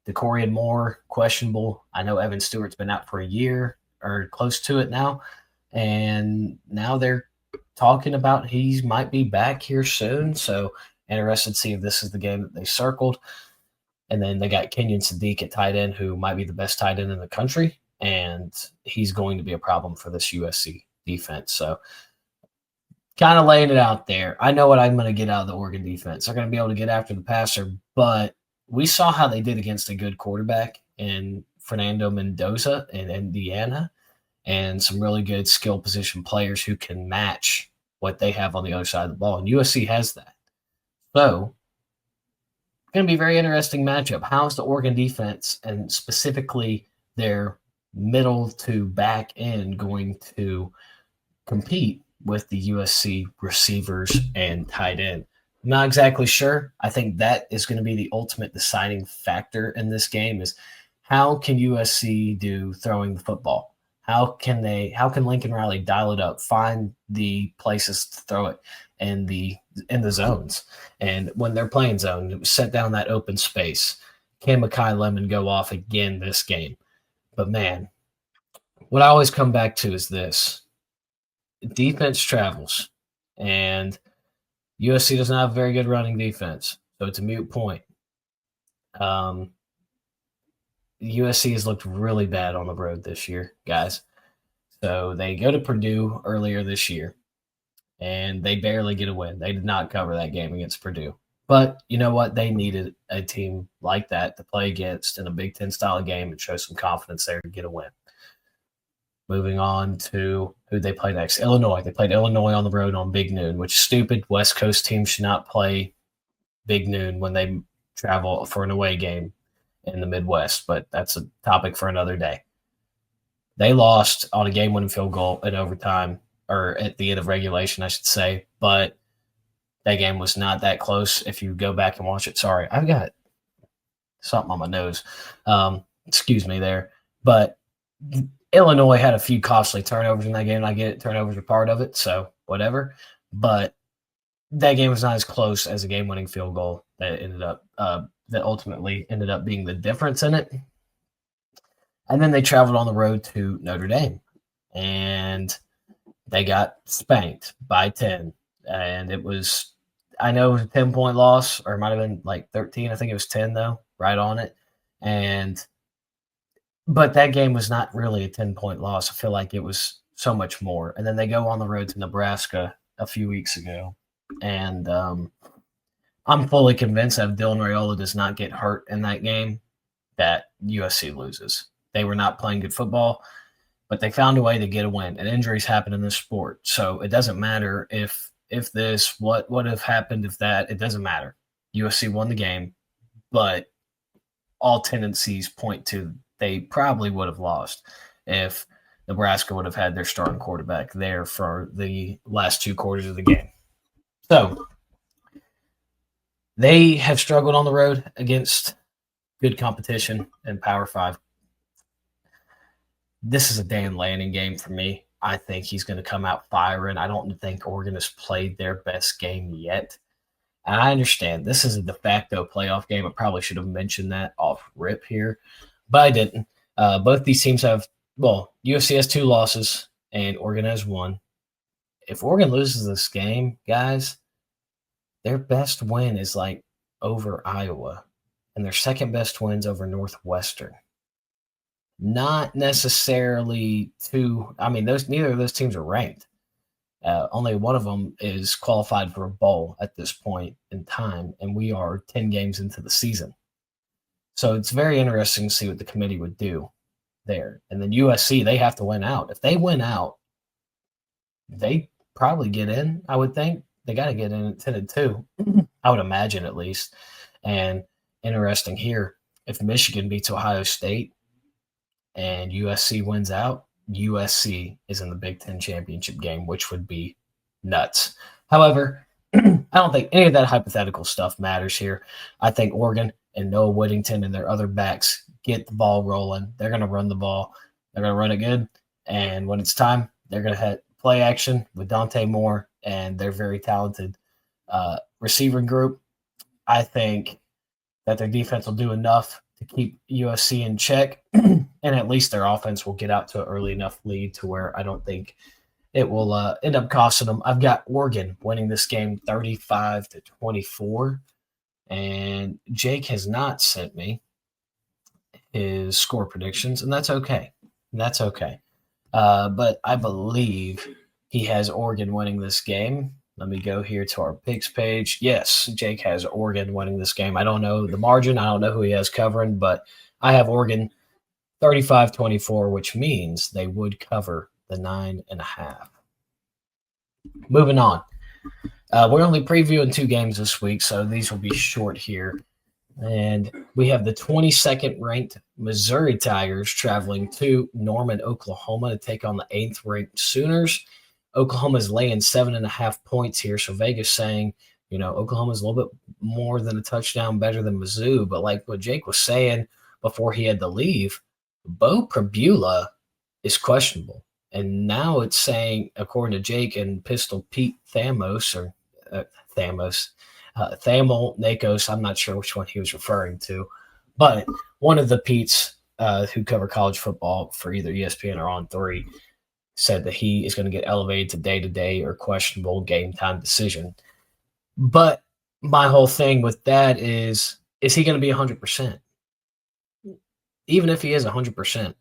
DeCorian Moore, questionable. I know Evan Stewart's been out for a year or close to it now. And now they're talking about he might be back here soon. So interested to see if this is the game that they circled. And then they got Kenyon Sadiq at tight end, who might be the best tight end in the country. And he's going to be a problem for this USC defense. So kind of laying it out there. I know what I'm going to get out of the Oregon defense. They're going to be able to get after the passer, but we saw how they did against a good quarterback in Fernando Mendoza in Indiana and some really good skill position players who can match what they have on the other side of the ball. And USC has that. So it's going to be a very interesting matchup. How's the Oregon defense and specifically their middle to back end going to compete with the USC receivers and tight end? I'm not exactly sure. I think that is going to be the ultimate deciding factor in this game is how can USC do throwing the football? How can Lincoln Riley dial it up, find the places to throw it in the zones? And when they're playing zone, set down that open space. Can Makai Lemon go off again this game? But man, what I always come back to is this. Defense travels, and USC does not have a very good running defense, so it's a moot point. USC has looked really bad on the road this year, guys. So they go to Purdue earlier this year, and they barely get a win. They did not cover that game against Purdue. But you know what? They needed a team like that to play against in a Big Ten style game and show some confidence there to get a win. Moving on to who they play next. Illinois. They played Illinois on the road on Big Noon, which is stupid. West Coast teams should not play Big Noon when they travel for an away game in the Midwest, but that's a topic for another day. They lost on a game-winning field goal in overtime, or at the end of regulation, I should say, but that game was not that close if you go back and watch it. Sorry, I've got something on my nose. Excuse me there. But Illinois had a few costly turnovers in that game. I get it. Turnovers are part of it, so whatever. But that game was not as close as a game-winning field goal that ultimately ended up being the difference in it. And then they traveled on the road to Notre Dame, and they got spanked by 10. And it was, I know it was a 10-point loss, or it might have been like 13. I think it was 10, though, right on it. But that game was not really a 10-point loss. I feel like it was so much more. And then they go on the road to Nebraska a few weeks ago. And I'm fully convinced that if Dylan Raiola does not get hurt in that game, that USC loses. They were not playing good football, but they found a way to get a win. And injuries happen in this sport. So it doesn't matter if this, what would have happened if that, it doesn't matter. USC won the game, but all tendencies point to they probably would have lost if Nebraska would have had their starting quarterback there for the last 2 quarters of the game. So they have struggled on the road against good competition in Power 5. This is a Dan Lanning game for me. I think he's going to come out firing. I don't think Oregon has played their best game yet. And I understand this is a de facto playoff game. I probably should have mentioned that off rip here, but I didn't. Both these teams have, USC has 2 losses and Oregon has 1. If Oregon loses this game, guys, their best win is like over Iowa, and their second best win's over Northwestern. Not necessarily neither of those teams are ranked. Only one of them is qualified for a bowl at this point in time, and we are 10 games into the season. So it's very interesting to see what the committee would do there. And then USC, they have to win out. If they win out, they probably get in, I would think. They got to get in at 10-2, I would imagine at least. And interesting here, if Michigan beats Ohio State and USC wins out, USC is in the Big Ten championship game, which would be nuts. However, I don't think any of that hypothetical stuff matters here. I think Oregon and Noah Whittington and their other backs get the ball rolling. They're going to run the ball. They're going to run it good. And when it's time, they're going to hit play action with Dante Moore and their very talented receiver group. I think that their defense will do enough to keep USC in check, and at least their offense will get out to an early enough lead to where I don't think it will end up costing them. I've got Oregon winning this game 35-24, and Jake has not sent me his score predictions, and that's okay. But I believe he has Oregon winning this game. Let me go here to our picks page. Yes, Jake has Oregon winning this game. I don't know the margin. I don't know who he has covering, but I have Oregon 35-24, which means they would cover the 9.5. Moving on. We're only previewing 2 games this week, so these will be short here. And we have the 22nd ranked Missouri Tigers traveling to Norman, Oklahoma to take on the 8th ranked Sooners. Oklahoma is laying 7.5 points here. So Vegas saying, Oklahoma is a little bit more than a touchdown better than Mizzou. But like what Jake was saying before he had to leave, Bo Prabula is questionable. And now it's saying, according to Jake and Pistol Pete Thamos, or Thamos, Thamel Nakos, I'm not sure which one he was referring to, but one of the Pete's who cover college football for either ESPN or On3 said that he is going to get elevated to day-to-day or questionable game time decision. But my whole thing with that is he going to be 100%? Even if he is 100%,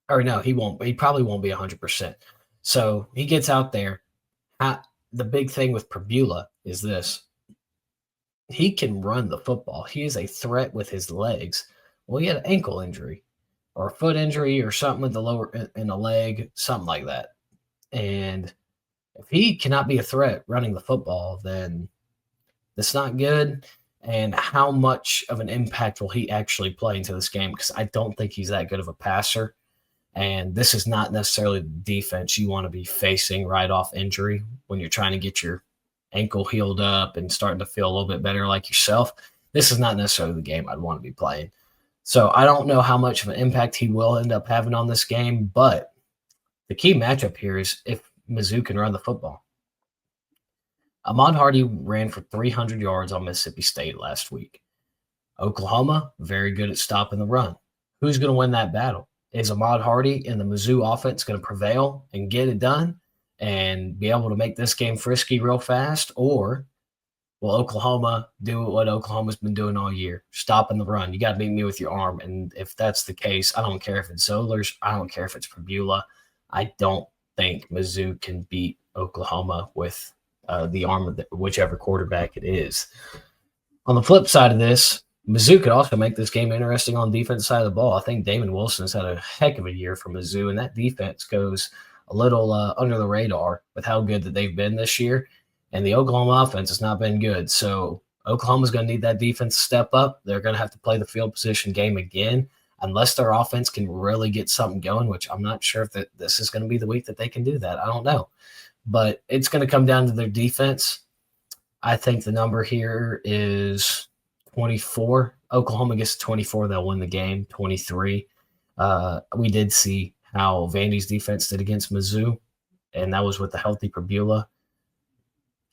or no, he won't. He probably won't be 100%. So he gets out there. The big thing with Prebula is this. He can run the football. He is a threat with his legs. Well, he had an ankle injury or a foot injury or something with the lower in the leg, something like that. And if he cannot be a threat running the football, then that's not good. And how much of an impact will he actually play into this game? Because I don't think he's that good of a passer. And this is not necessarily the defense you want to be facing right off injury when you're trying to get your ankle healed up and starting to feel a little bit better like yourself. This is not necessarily the game I'd want to be playing. So I don't know how much of an impact he will end up having on this game, but the key matchup here is if Mizzou can run the football. Ahmad Hardy ran for 300 yards on Mississippi State last week. Oklahoma, very good at stopping the run. Who's going to win that battle? Is Ahmad Hardy and the Mizzou offense going to prevail and get it done and be able to make this game frisky real fast? Or will Oklahoma do what Oklahoma's been doing all year, stopping the run? You got to beat me with your arm. And if that's the case, I don't care if it's Zollers. I don't care if it's Prebula. I don't think Mizzou can beat Oklahoma with the arm of whichever quarterback it is. On the flip side of this, Mizzou could also make this game interesting on the defense side of the ball. I think Damon Wilson has had a heck of a year for Mizzou, and that defense goes a little under the radar with how good that they've been this year. And the Oklahoma offense has not been good. So Oklahoma's going to need that defense to step up. They're going to have to play the field position game again, unless their offense can really get something going, which I'm not sure if this is going to be the week that they can do that. I don't know. But it's going to come down to their defense. I think the number here is 24. Oklahoma gets 24. They'll win the game. 23. We did see how Vandy's defense did against Mizzou, and that was with the healthy Prebula.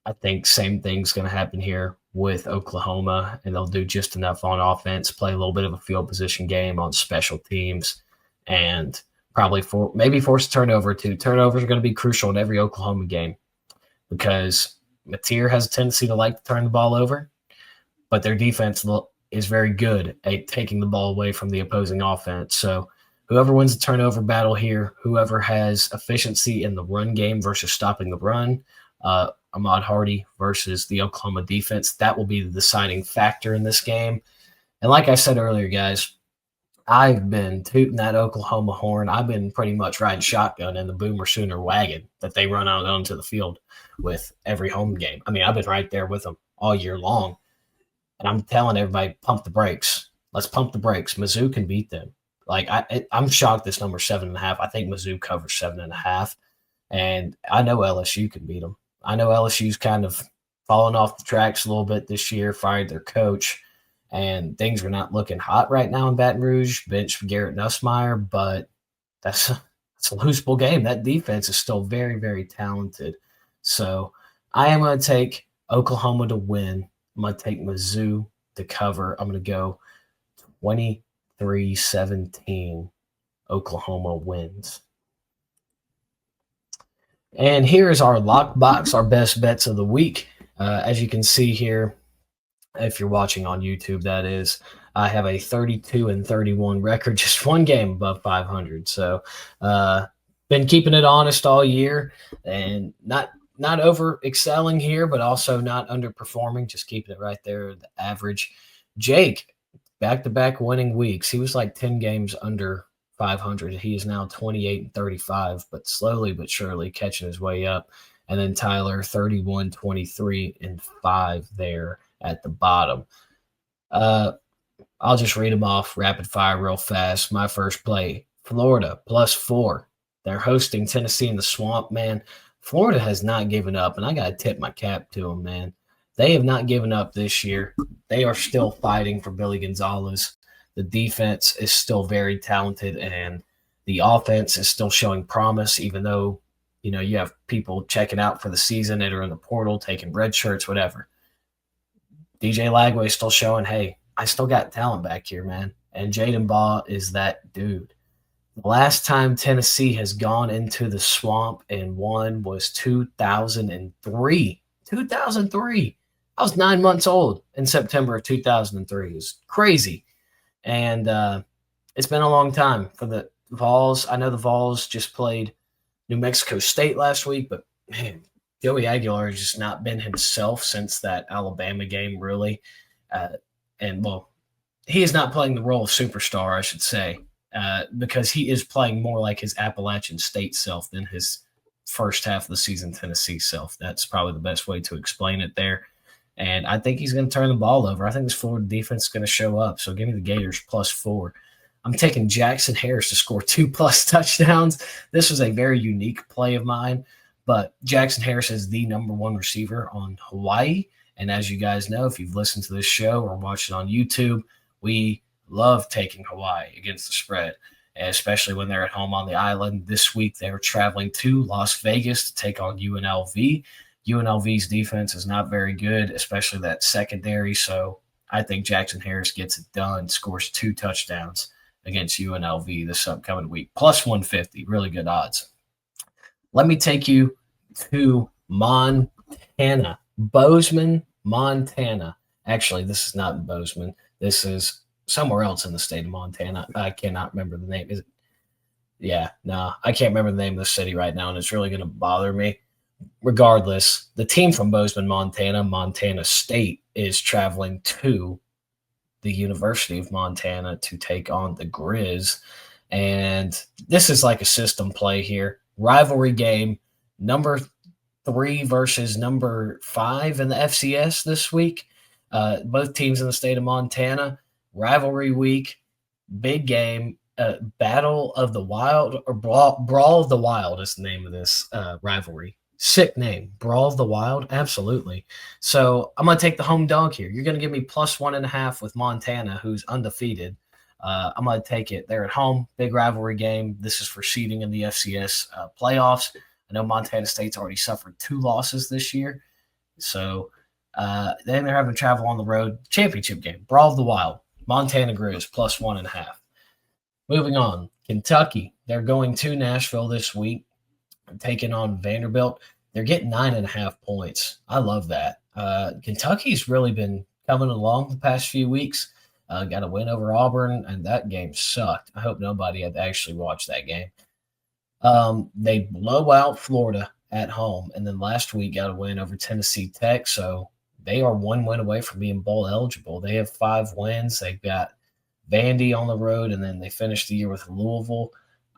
I think same thing's going to happen here with Oklahoma, and they'll do just enough on offense, play a little bit of a field position game on special teams, and probably maybe force a turnover too. Turnovers are going to be crucial in every Oklahoma game because Mateer has a tendency to like to turn the ball over, but their defense is very good at taking the ball away from the opposing offense. So whoever wins the turnover battle here, whoever has efficiency in the run game versus stopping the run, Ahmad Hardy versus the Oklahoma defense, that will be the deciding factor in this game. And like I said earlier, guys, I've been tooting that Oklahoma horn. I've been pretty much riding shotgun in the Boomer Sooner wagon that they run out onto the field with every home game. I mean, I've been right there with them all year long. And I'm telling everybody, pump the brakes. Let's pump the brakes. Mizzou can beat them. Like, I'm shocked this number 7.5. I think Mizzou covers 7.5. And I know LSU can beat them. I know LSU's kind of fallen off the tracks a little bit this year, fired their coach, and things are not looking hot right now in Baton Rouge. Bench Garrett Nussmeier, but that's a losable game. That defense is still very, very talented. So I am going to take Oklahoma to win. I'm going to take Mizzou to cover. I'm going to go 23-17. Oklahoma wins. And here's our lock box, our best bets of the week. As you can see here, if you're watching on YouTube, that is, I have a 32-31 record, just one game above 500. So been keeping it honest all year and not over excelling here, but also not underperforming, just keeping it right there, the average. Jake, back-to-back winning weeks. He was like 10 games under 500. He is now 28-35, but slowly but surely catching his way up. And then Tyler, 31-23-5 there at the bottom. I'll just read them off rapid fire real fast. My first play, Florida +4. They're hosting Tennessee in the Swamp, man. Florida has not given up, and I got to tip my cap to them, man. They have not given up this year. They are still fighting for Billy Gonzalez. The defense is still very talented, and The offense is still showing promise, even though, you have people checking out for the season, entering the portal, taking red shirts, whatever. DJ Lagway is still showing, hey, I still got talent back here, man. And Jaden Baugh is that dude. The last time Tennessee has gone into the swamp and won was 2003. 2003. I was 9 months old in September of 2003. It's crazy. And it's been a long time for the Vols. I know the Vols just played New Mexico State last week, but man, Joey Aguilar has just not been himself since that Alabama game, really. He is not playing the role of superstar, I should say, because he is playing more like his Appalachian State self than his first half of the season Tennessee self. That's probably the best way to explain it there. And I think he's going to turn the ball over. I think this Florida defense is going to show up. So give me the Gators +4. I'm taking Jackson Harris to score 2+ touchdowns. This was a very unique play of mine, but Jackson Harris is the number one receiver on Hawaii. And as you guys know, if you've listened to this show or watched it on YouTube, we love taking Hawaii against the spread, especially when they're at home on the island. This week, they were traveling to Las Vegas to take on UNLV. UNLV's defense is not very good, especially that secondary. So I think Jackson Harris gets it done, scores 2 touchdowns against UNLV this upcoming week. +150, really good odds. Let me take you to Montana, Bozeman, Montana. Actually, this is not in Bozeman. This is somewhere else in the state of Montana. I cannot remember the name. Is it? Yeah, no, I can't remember the name of the city right now, and it's really going to bother me. Regardless, the team from Bozeman, Montana, Montana State, is traveling to the University of Montana to take on the Grizz. And this is like a system play here. Rivalry game, number 3 versus number 5 in the FCS this week. Both teams in the state of Montana. Rivalry week, big game, Battle of the Wild, or Brawl of the Wild is the name of this rivalry. Sick name, Brawl of the Wild, absolutely. So I'm going to take the home dog here. You're going to give me +1.5 with Montana, who's undefeated. I'm going to take it. They're at home, big rivalry game. This is for seeding in the FCS playoffs. I know Montana State's already suffered 2 losses this year. So then they're having to travel on the road. Championship game, Brawl of the Wild, Montana Grizz, +1.5. Moving on, Kentucky. They're going to Nashville this week, taking on Vanderbilt. They're getting 9.5 points. I love that. Kentucky's really been coming along the past few weeks. Got a win over Auburn, and that game sucked. I hope nobody had actually watched that game. They blow out Florida at home, and then last week got a win over Tennessee Tech. So they are 1 win away from being bowl eligible. They have 5 wins. They've got Vandy on the road, and then they finished the year with Louisville.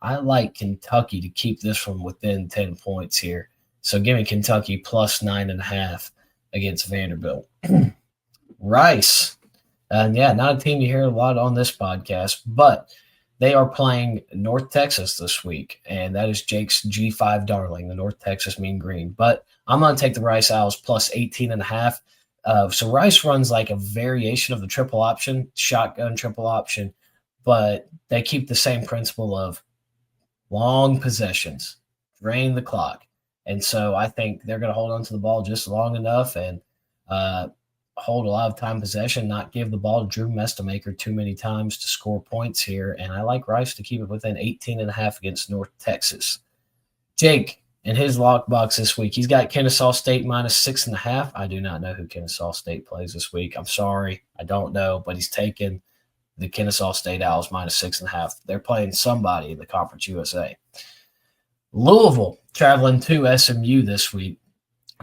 I like Kentucky to keep this one within 10 points here. So give me Kentucky +9.5 against Vanderbilt. Rice. Not a team you hear a lot on this podcast, but they are playing North Texas this week, and that is Jake's G5 darling, the North Texas Mean Green. But I'm going to take the Rice Owls +18.5. So Rice runs like a variation of the triple option, shotgun triple option, but they keep the same principle of long possessions, drain the clock. And so I think they're going to hold on to the ball just long enough and hold a lot of time possession, not give the ball to Drew Mestamaker too many times to score points here. And I like Rice to keep it within 18.5 against North Texas. Jake, in his lockbox this week, he's got Kennesaw State -6.5. I do not know who Kennesaw State plays this week. I'm sorry. I don't know, but he's taken the Kennesaw State Owls -6.5. They're playing somebody in the Conference USA. Louisville traveling to SMU this week.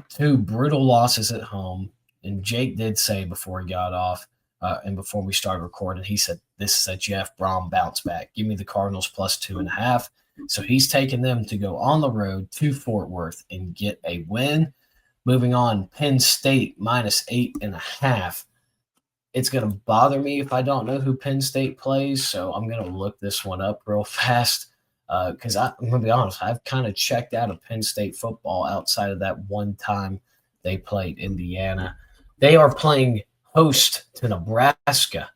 2 brutal losses at home. And Jake did say before he got off and before we started recording, he said, this is a Jeff Brom bounce back. Give me the Cardinals +2.5. So he's taking them to go on the road to Fort Worth and get a win. Moving on, Penn State -8.5. It's going to bother me if I don't know who Penn State plays, so I'm going to look this one up real fast because I'm going to be honest, I've kind of checked out of Penn State football outside of that one time they played Indiana. They are playing host to Nebraska.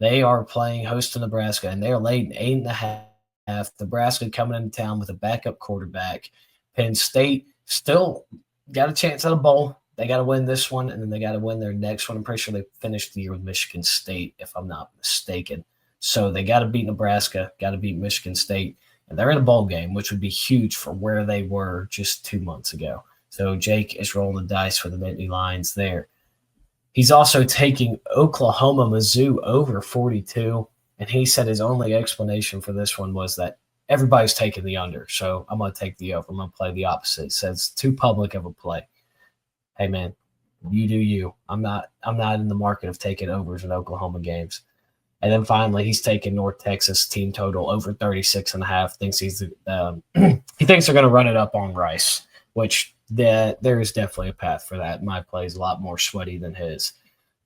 And they are laying 8.5 Nebraska coming into town with a backup quarterback. Penn State still got a chance at a bowl. They got to win this one, and then they got to win their next one. I'm pretty sure they finished the year with Michigan State, if I'm not mistaken. So they got to beat Nebraska, got to beat Michigan State, and they're in a bowl game, which would be huge for where they were just 2 months ago. So Jake is rolling the dice for the Nittany Lions there. He's also taking Oklahoma Mizzou over 42, and he said his only explanation for this one was that everybody's taking the under, so I'm going to take the over. I'm going to play the opposite. It says too public of a play. Hey, man, you do you. I'm not in the market of taking overs in Oklahoma games. And then finally, he's taking North Texas team total over 36.5. Thinks he thinks they're going to run it up on Rice, which there is definitely a path for that. My play is a lot more sweaty than his.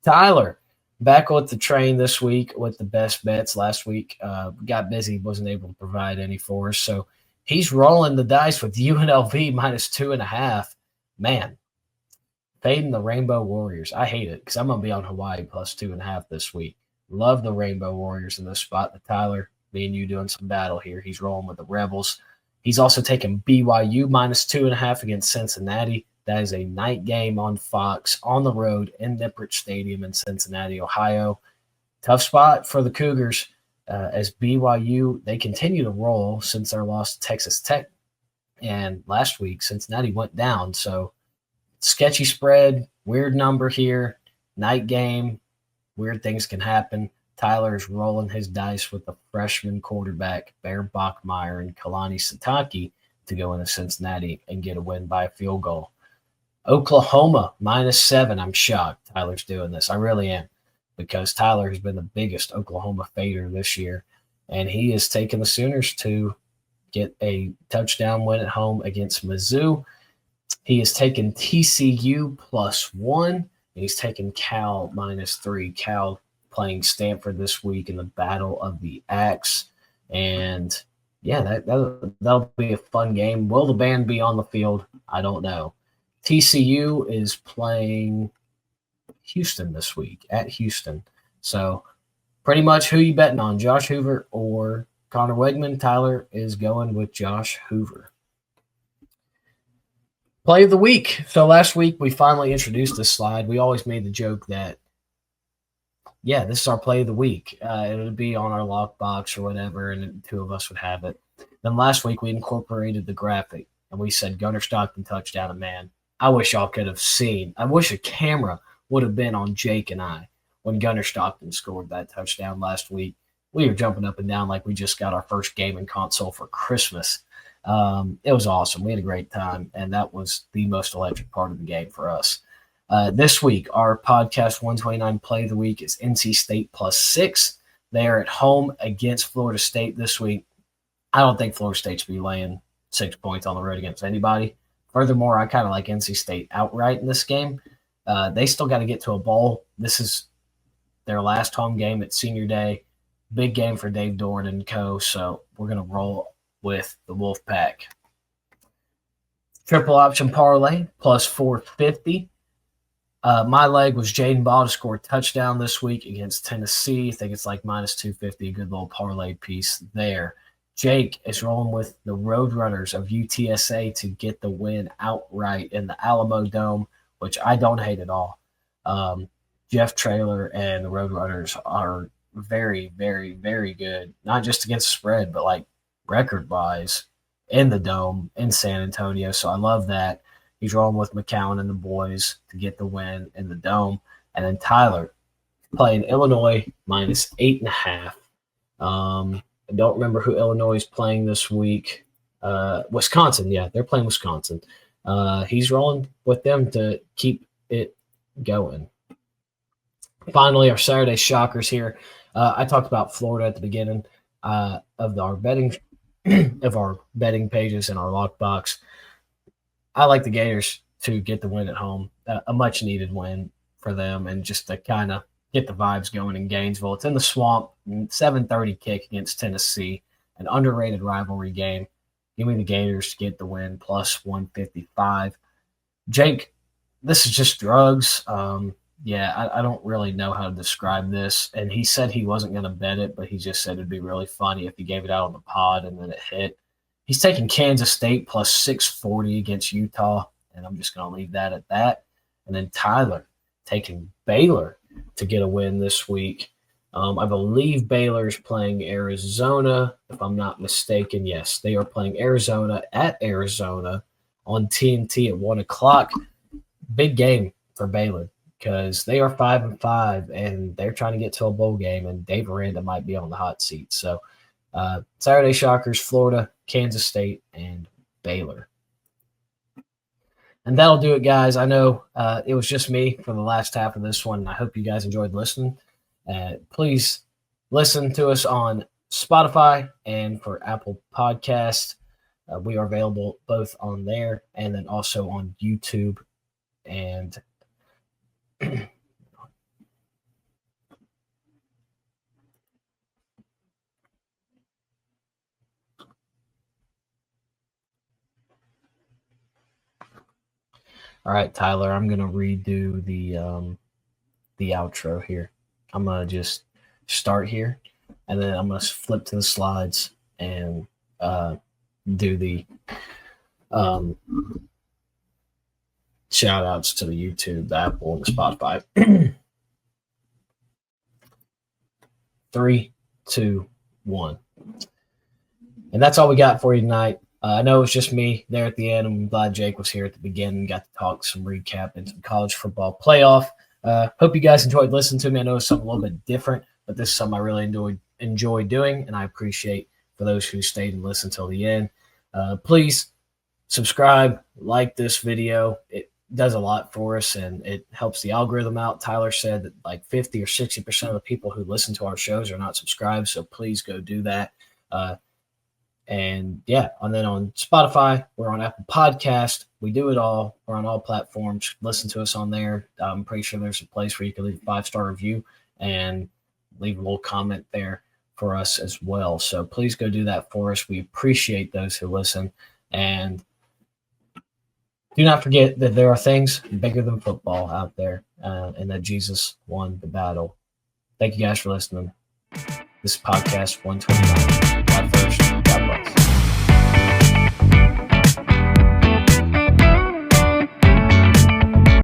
Tyler, back with the train this week with the best bets. Last week, got busy, wasn't able to provide any for us. So he's rolling the dice with UNLV minus 2.5. Man, fading the Rainbow Warriors. I hate it because I'm going to be on Hawaii plus 2.5 this week. Love the Rainbow Warriors in this spot. But Tyler, me and you doing some battle here. He's rolling with the Rebels. He's also taking BYU minus 2.5 against Cincinnati. That is a night game on Fox on the road in Nippert Stadium in Cincinnati, Ohio. Tough spot for the Cougars as BYU, they continue to roll since their loss to Texas Tech. And last week, Cincinnati went down. So sketchy spread, weird number here, night game, weird things can happen. Tyler is rolling his dice with the freshman quarterback, Bear Bachmeier and Kalani Sitake to go into Cincinnati and get a win by a field goal. Oklahoma minus 7. I'm shocked Tyler's doing this. I really am, because Tyler has been the biggest Oklahoma fader this year, and he is taking the Sooners to get a touchdown win at home against Mizzou. He has taken TCU +1, and he's taken Cal -3. Cal playing Stanford this week in the Battle of the Axe. And, yeah, that'll be a fun game. Will the band be on the field? I don't know. TCU is playing Houston this week at Houston. So pretty much who you betting on, Josh Hoover or Connor Wegman? Tyler is going with Josh Hoover. Play of the week. So last week we finally introduced this slide. We always made the joke that, yeah, this is our play of the week. It would be on our lockbox or whatever, and two of us would have it. Then last week we incorporated the graphic, and we said Gunnar Stockton touchdown. And man, I wish y'all could have seen. I wish a camera would have been on Jake and I when Gunnar Stockton scored that touchdown last week. We were jumping up and down like we just got our first gaming console for Christmas. It was awesome. We had a great time, and that was the most electric part of the game for us. This week, our podcast 129 play of the week is NC State +6. They are at home against Florida State this week. I don't think Florida State should be laying 6 points on the road against anybody. Furthermore, I kind of like NC State outright in this game. They still got to get to a bowl. This is their last home game at Senior Day. Big game for Dave Doran and co. So we're going to roll with the Wolfpack. Triple option parlay +450. My leg was Jaden Ball to score a touchdown this week against Tennessee. I think it's like -250. A good little parlay piece there. Jake is rolling with the Roadrunners of UTSA to get the win outright in the Alamo Dome, which I don't hate at all. Jeff Traylor and the Roadrunners are very, very, very good, not just against the spread, but like record-wise in the Dome in San Antonio. So I love that. He's rolling with McCown and the boys to get the win in the Dome. And then Tyler playing Illinois -8.5. I don't remember who Illinois is playing this week. Wisconsin, yeah, they're playing Wisconsin. He's rolling with them to keep it going. Finally, our Saturday shockers here. I talked about Florida at the beginning of our betting pages in our lockbox. I like the Gators to get the win at home, a much-needed win for them, and just to kind of get the vibes going in Gainesville. It's in the Swamp, 7:30 kick against Tennessee, an underrated rivalry game. Give me the Gators to get the win, +155. Jake, this is just drugs. I don't really know how to describe this. And he said he wasn't going to bet it, but he just said it'd be really funny if he gave it out on the pod and then it hit. He's taking Kansas State plus 640 against Utah, and I'm just going to leave that at that. And then Tyler taking Baylor to get a win this week. I believe Baylor's playing Arizona, if I'm not mistaken. Yes, they are playing Arizona at Arizona on TNT at 1 o'clock. Big game for Baylor because they are 5-5 and they're trying to get to a bowl game, and Dave Aranda might be on the hot seat. So Saturday Shockers, Florida, Kansas State, and Baylor. And that'll do it, guys. I know it was just me for the last half of this one. I hope you guys enjoyed listening. Please listen to us on Spotify and for Apple Podcasts. We are available both on there and then also on YouTube. And all right, Tyler, I'm gonna redo the outro here. I'm gonna just start here, and then I'm gonna flip to the slides and do the shout outs to the YouTube, the Apple, and the Spotify. 3, 2, 1. And that's all we got for you tonight. I know it was just me there at the end. I'm glad Jake was here at the beginning, got to talk some recap and some college football playoff. Hope you guys enjoyed listening to me. I know it's something a little bit different, but this is something I really enjoy doing, and I appreciate for those who stayed and listened till the end. Please subscribe, like this video. It does a lot for us, and it helps the algorithm out. Tyler said that like 50 or 60% of the people who listen to our shows are not subscribed, so please go do that. And then on Spotify, we're on Apple Podcast. We do it all. We're on all platforms. Listen to us on there. I'm pretty sure there's a place where you can leave a 5-star review and leave a little comment there for us as well. So please go do that for us. We appreciate those who listen. And do not forget that there are things bigger than football out there, and that Jesus won the battle. Thank you guys for listening. This is podcast 129.